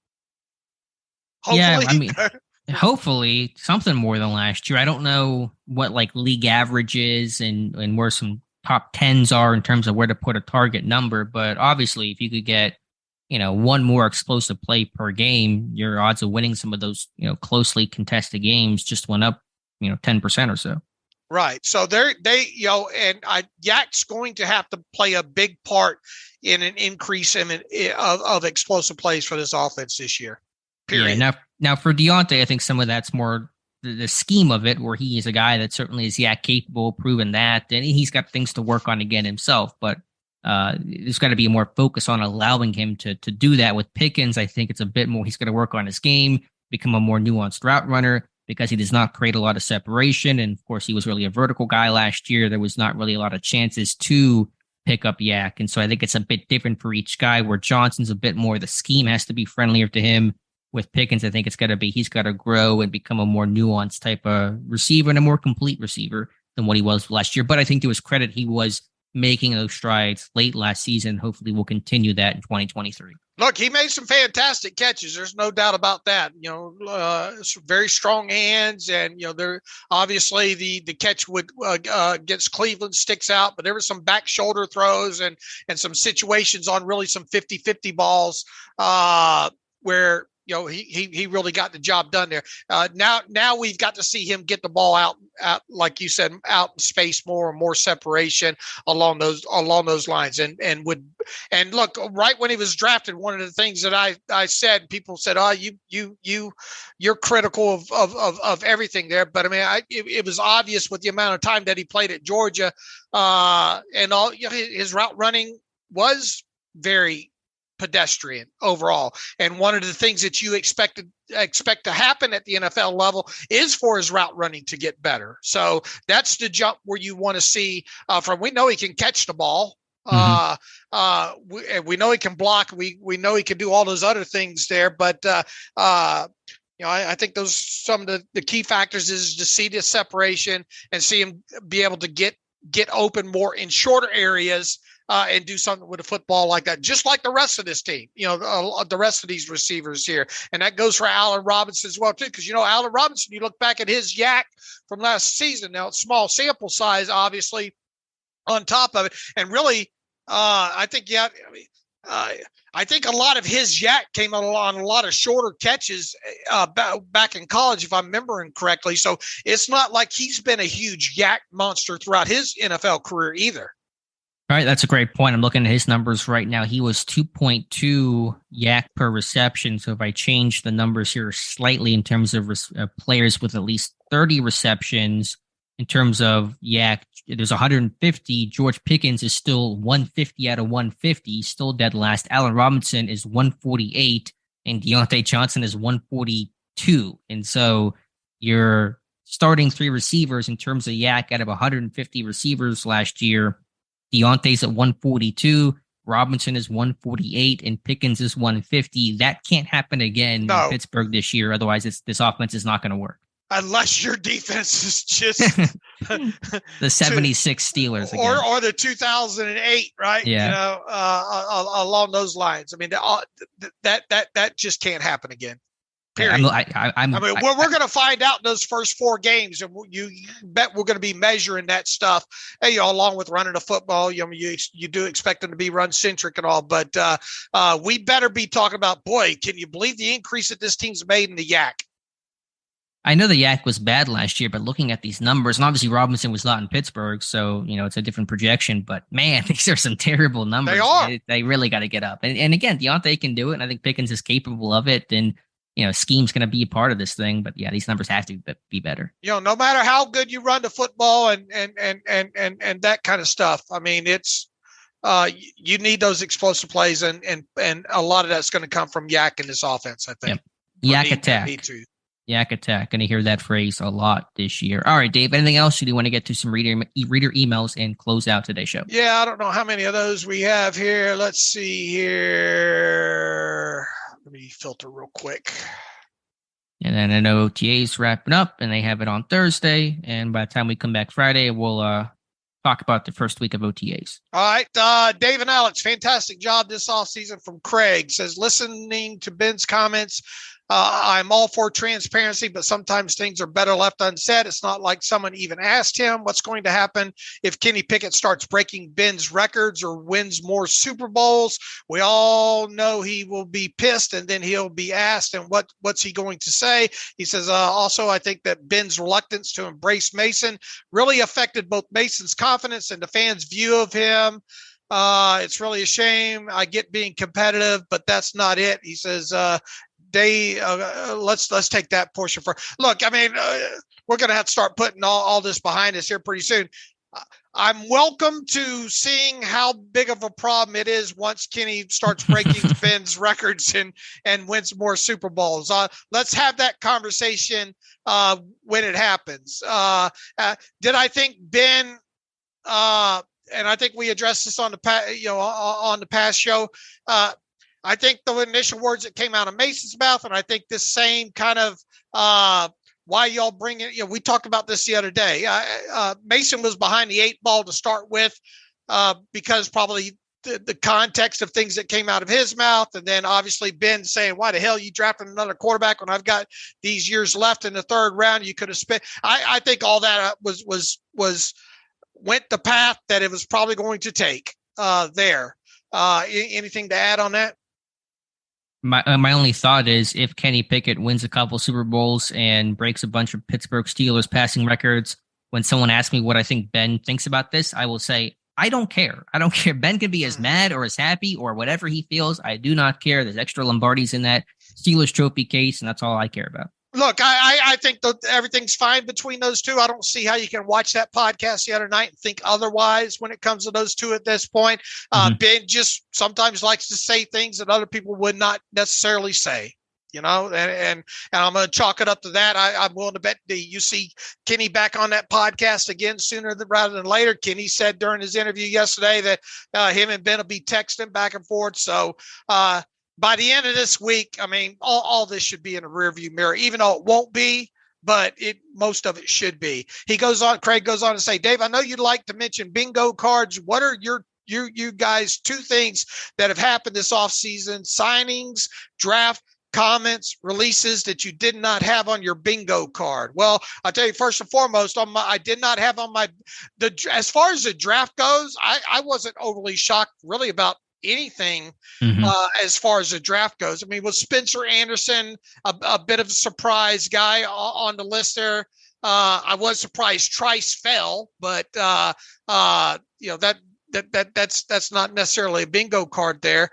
Speaker 3: Hopefully.
Speaker 2: Yeah, I mean, hopefully something more than last year. I don't know what like league averages and where some top 10s are in terms of where to put a target number, but obviously if you could get one more explosive play per game, your odds of winning some of those, closely contested games just went up, 10% or so.
Speaker 3: Right. So yak's going to have to play a big part in an increase of explosive plays for this offense this year. Period.
Speaker 2: Yeah, now for Deontay, I think some of that's more the scheme of it, where he is a guy that certainly is yak capable, proven that, and he's got things to work on again himself, but there's got to be more focus on allowing him to do that. With Pickens, I think it's a bit more, he's going to work on his game, become a more nuanced route runner, because he does not create a lot of separation. And of course, he was really a vertical guy last year. There was not really a lot of chances to pick up yak. And so I think it's a bit different for each guy, where Johnson's a bit more, the scheme has to be friendlier to him. With Pickens, I think it's got to be, he's got to grow and become a more nuanced type of receiver and a more complete receiver than what he was last year. But I think to his credit, he was making those strides late last season. Hopefully we'll continue that in 2023.
Speaker 3: Look, he made some fantastic catches. There's no doubt about that. Very strong hands, and they're obviously the catch would against Cleveland sticks out, but there were some back shoulder throws and some situations on really some 50-50 balls where he really got the job done there. Now we've got to see him get the ball out like you said, out in space more separation along those lines. And look, right when he was drafted, one of the things that I said, people said, "Oh, you're critical of everything there." But I mean, it was obvious with the amount of time that he played at Georgia, and all his route running was very pedestrian overall. And one of the things that you expect to happen at the NFL level is for his route running to get better. So that's the jump where you want to see from. We know he can catch the ball. We know he can block. We know he can do all those other things there. But I think those some of the key factors is to see the separation and see him be able to get open more in shorter areas. And do something with a football like that, just like the rest of this team, the rest of these receivers here. And that goes for Allen Robinson as well, too, because, Allen Robinson, you look back at his yak from last season. Now, it's small sample size, obviously, on top of it. And really, I think a lot of his yak came on a lot of shorter catches back in college, if I'm remembering correctly. So it's not like he's been a huge yak monster throughout his NFL career either.
Speaker 2: All right, that's a great point. I'm looking at his numbers right now. He was 2.2 yak per reception. So if I change the numbers here slightly in terms of players with at least 30 receptions, in terms of yak, there's 150. George Pickens is still 150 out of 150. He's still dead last. Allen Robinson is 148, and Deontay Johnson is 142. And so you're starting three receivers in terms of yak out of 150 receivers last year. Deontay's at 142, Robinson is 148, and Pickens is 150. That can't happen again in Pittsburgh this year. Otherwise, this offense is not going to work.
Speaker 3: Unless your defense is just
Speaker 2: the 76 Steelers again.
Speaker 3: Or the 2008, right?
Speaker 2: Yeah.
Speaker 3: Along those lines. I mean, that just can't happen again. Period. We're going to find out in those first four games, and you bet we're going to be measuring that stuff. Along with running a football, you do expect them to be run centric and all, but we better be talking about. Boy, can you believe the increase that this team's made in the yak?
Speaker 2: I know the yak was bad last year, but looking at these numbers, and obviously Robinson was not in Pittsburgh, so it's a different projection. But man, these are some terrible numbers.
Speaker 3: They are.
Speaker 2: They really got to get up. And again, Deontay can do it, and I think Pickens is capable of it. And scheme's going to be a part of this thing, but yeah, these numbers have to be better. No
Speaker 3: matter how good you run the football and that kind of stuff. I mean, it's you need those explosive plays, and a lot of that's going to come from yak in this offense, I think.
Speaker 2: Yep. Yak attack. Yak attack. Going to hear that phrase a lot this year. All right, Dave, anything else? Do you want to get to some reader emails and close out today's show?
Speaker 3: Yeah, I don't know how many of those we have here. Let's see here. Let me filter real quick.
Speaker 2: And then I know OTAs wrapping up, and they have it on Thursday. And by the time we come back Friday, we'll talk about the first week of OTAs.
Speaker 3: All right. Dave and Alex, fantastic job this offseason from Craig. Says, listening to Ben's comments, I'm all for transparency, but sometimes things are better left unsaid. It's not like someone even asked him what's going to happen if Kenny Pickett starts breaking Ben's records or wins more Super Bowls. We all know he will be pissed, and then he'll be asked, and what's he going to say? He says, also, I think that Ben's reluctance to embrace Mason really affected both Mason's confidence and the fans' view of him. It's really a shame. I get being competitive, but that's not it. He says, let's take that portion for. Look, I mean, we're going to have to start putting all this behind us here pretty soon. I'm welcome to seeing how big of a problem it is once Kenny starts breaking Ben's records and wins more Super Bowls. Let's have that conversation when it happens. Did I think Ben? And I think we addressed this on the past show. I think the initial words that came out of Mason's mouth, and I think this same kind of why y'all bring it. We talked about this the other day. Mason was behind the eight ball to start with. because probably the context of things that came out of his mouth. And then obviously Ben saying, why the hell you drafting another quarterback when I've got these years left in the third round? You could have spent, I think all that went the path that it was probably going to take there. Anything to add on that?
Speaker 2: My only thought is if Kenny Pickett wins a couple Super Bowls and breaks a bunch of Pittsburgh Steelers passing records, when someone asks me what I think Ben thinks about this, I will say, I don't care. I don't care. Ben can be as mad or as happy or whatever he feels. I do not care. There's extra Lombardis in that Steelers trophy case, and that's all I care about.
Speaker 3: Look, I think that everything's fine between those two. I don't see how you can watch that podcast the other night and think otherwise when it comes to those two at this point. Ben just sometimes likes to say things that other people would not necessarily say. And I'm going to chalk it up to that. I'm willing to bet you see Kenny back on that podcast again sooner rather than later. Kenny said during his interview yesterday that him and Ben will be texting back and forth. So by the end of this week, I mean, all this should be in a rearview mirror, even though it won't be, but most of it should be. Craig goes on to say, Dave, I know you'd like to mention bingo cards. What are you guys 2 things that have happened this offseason? Signings, draft, comments, releases that you did not have on your bingo card? Well, I'll tell you first and foremost, I did not have on as far as the draft goes, I wasn't overly shocked really about anything as far as the draft goes. I mean, was Spencer Anderson a bit of a surprise guy on the list there? I was surprised Trice fell, but that's not necessarily a bingo card there.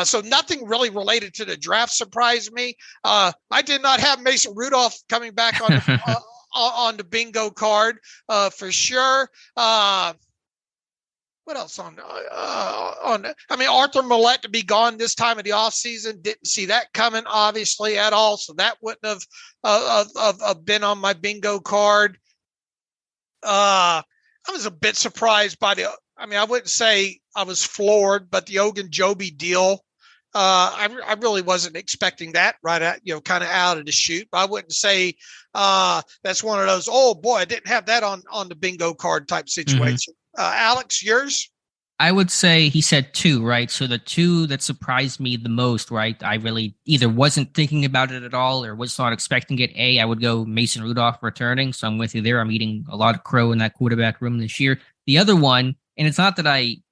Speaker 3: So nothing really related to the draft surprised me. I did not have Mason Rudolph coming back on the, on the bingo card for sure. What else on? I mean, Arthur Millette to be gone this time of the offseason. Didn't see that coming, obviously, at all. So that wouldn't have been on my bingo card. I was a bit surprised by I wouldn't say I was floored, but the Ogunjobi deal, I really wasn't expecting that right at, kind of out of the chute. But I wouldn't say that's one of those, oh boy, I didn't have that on the bingo card type situation. Alex, yours?
Speaker 2: I would say he said 2, right? So the 2 that surprised me the most, right? I really either wasn't thinking about it at all or was not expecting it. I would go Mason Rudolph returning. So I'm with you there. I'm eating a lot of crow in that quarterback room this year. The other one, and it's not that I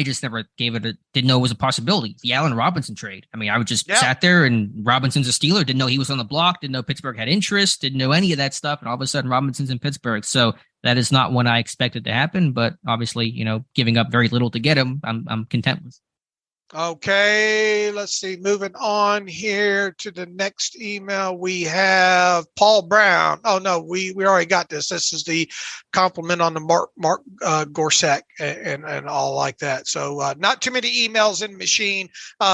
Speaker 2: just never didn't know it was a possibility. The Allen Robinson trade. I mean, I would just sat there and Robinson's a Steeler, didn't know he was on the block, didn't know Pittsburgh had interest, didn't know any of that stuff. And all of a sudden Robinson's in Pittsburgh. So that is not one I expected to happen, but obviously, giving up very little to get him, I'm content with.
Speaker 3: Okay, let's see. Moving on here to the next email, we have Paul Brown. Oh no, we already got this. This is the compliment on the Mark Gorsak and all like that. So not too many emails in the machine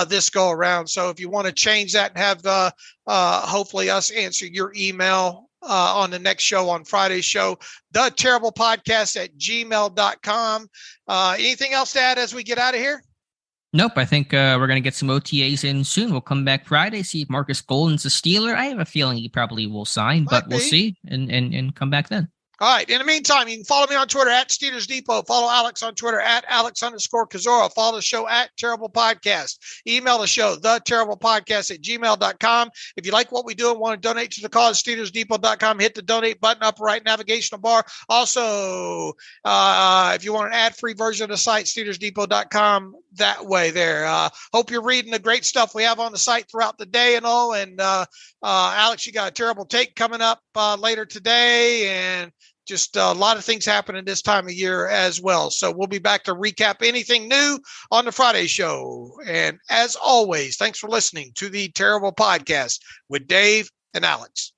Speaker 3: this go around. So if you want to change that and have hopefully us answer your email on the next show, on Friday's show, theterriblepodcast@gmail.com. Anything else to add as we get out of here?
Speaker 2: Nope. I think we're going to get some OTAs in soon. We'll come back Friday, see if Markus Golden's a Steeler. I have a feeling he probably will sign, but we'll see and come back then.
Speaker 3: All right. In the meantime, you can follow me on Twitter at Steelers Depot. Follow Alex on Twitter at Alex_Kozora. Follow the show at Terrible Podcast. Email the show, theterriblepodcast@gmail.com. If you like what we do and want to donate to the cause, SteelersDepot.com. Hit the donate button, upper right navigational bar. Also, if you want an ad-free version of the site, SteelersDepot.com. That way there. Hope you're reading the great stuff we have on the site throughout the day and all. And Alex, you got a terrible take coming up later today, and just a lot of things happening this time of year as well. So we'll be back to recap anything new on the Friday show. And as always, thanks for listening to the Terrible Podcast with Dave and Alex.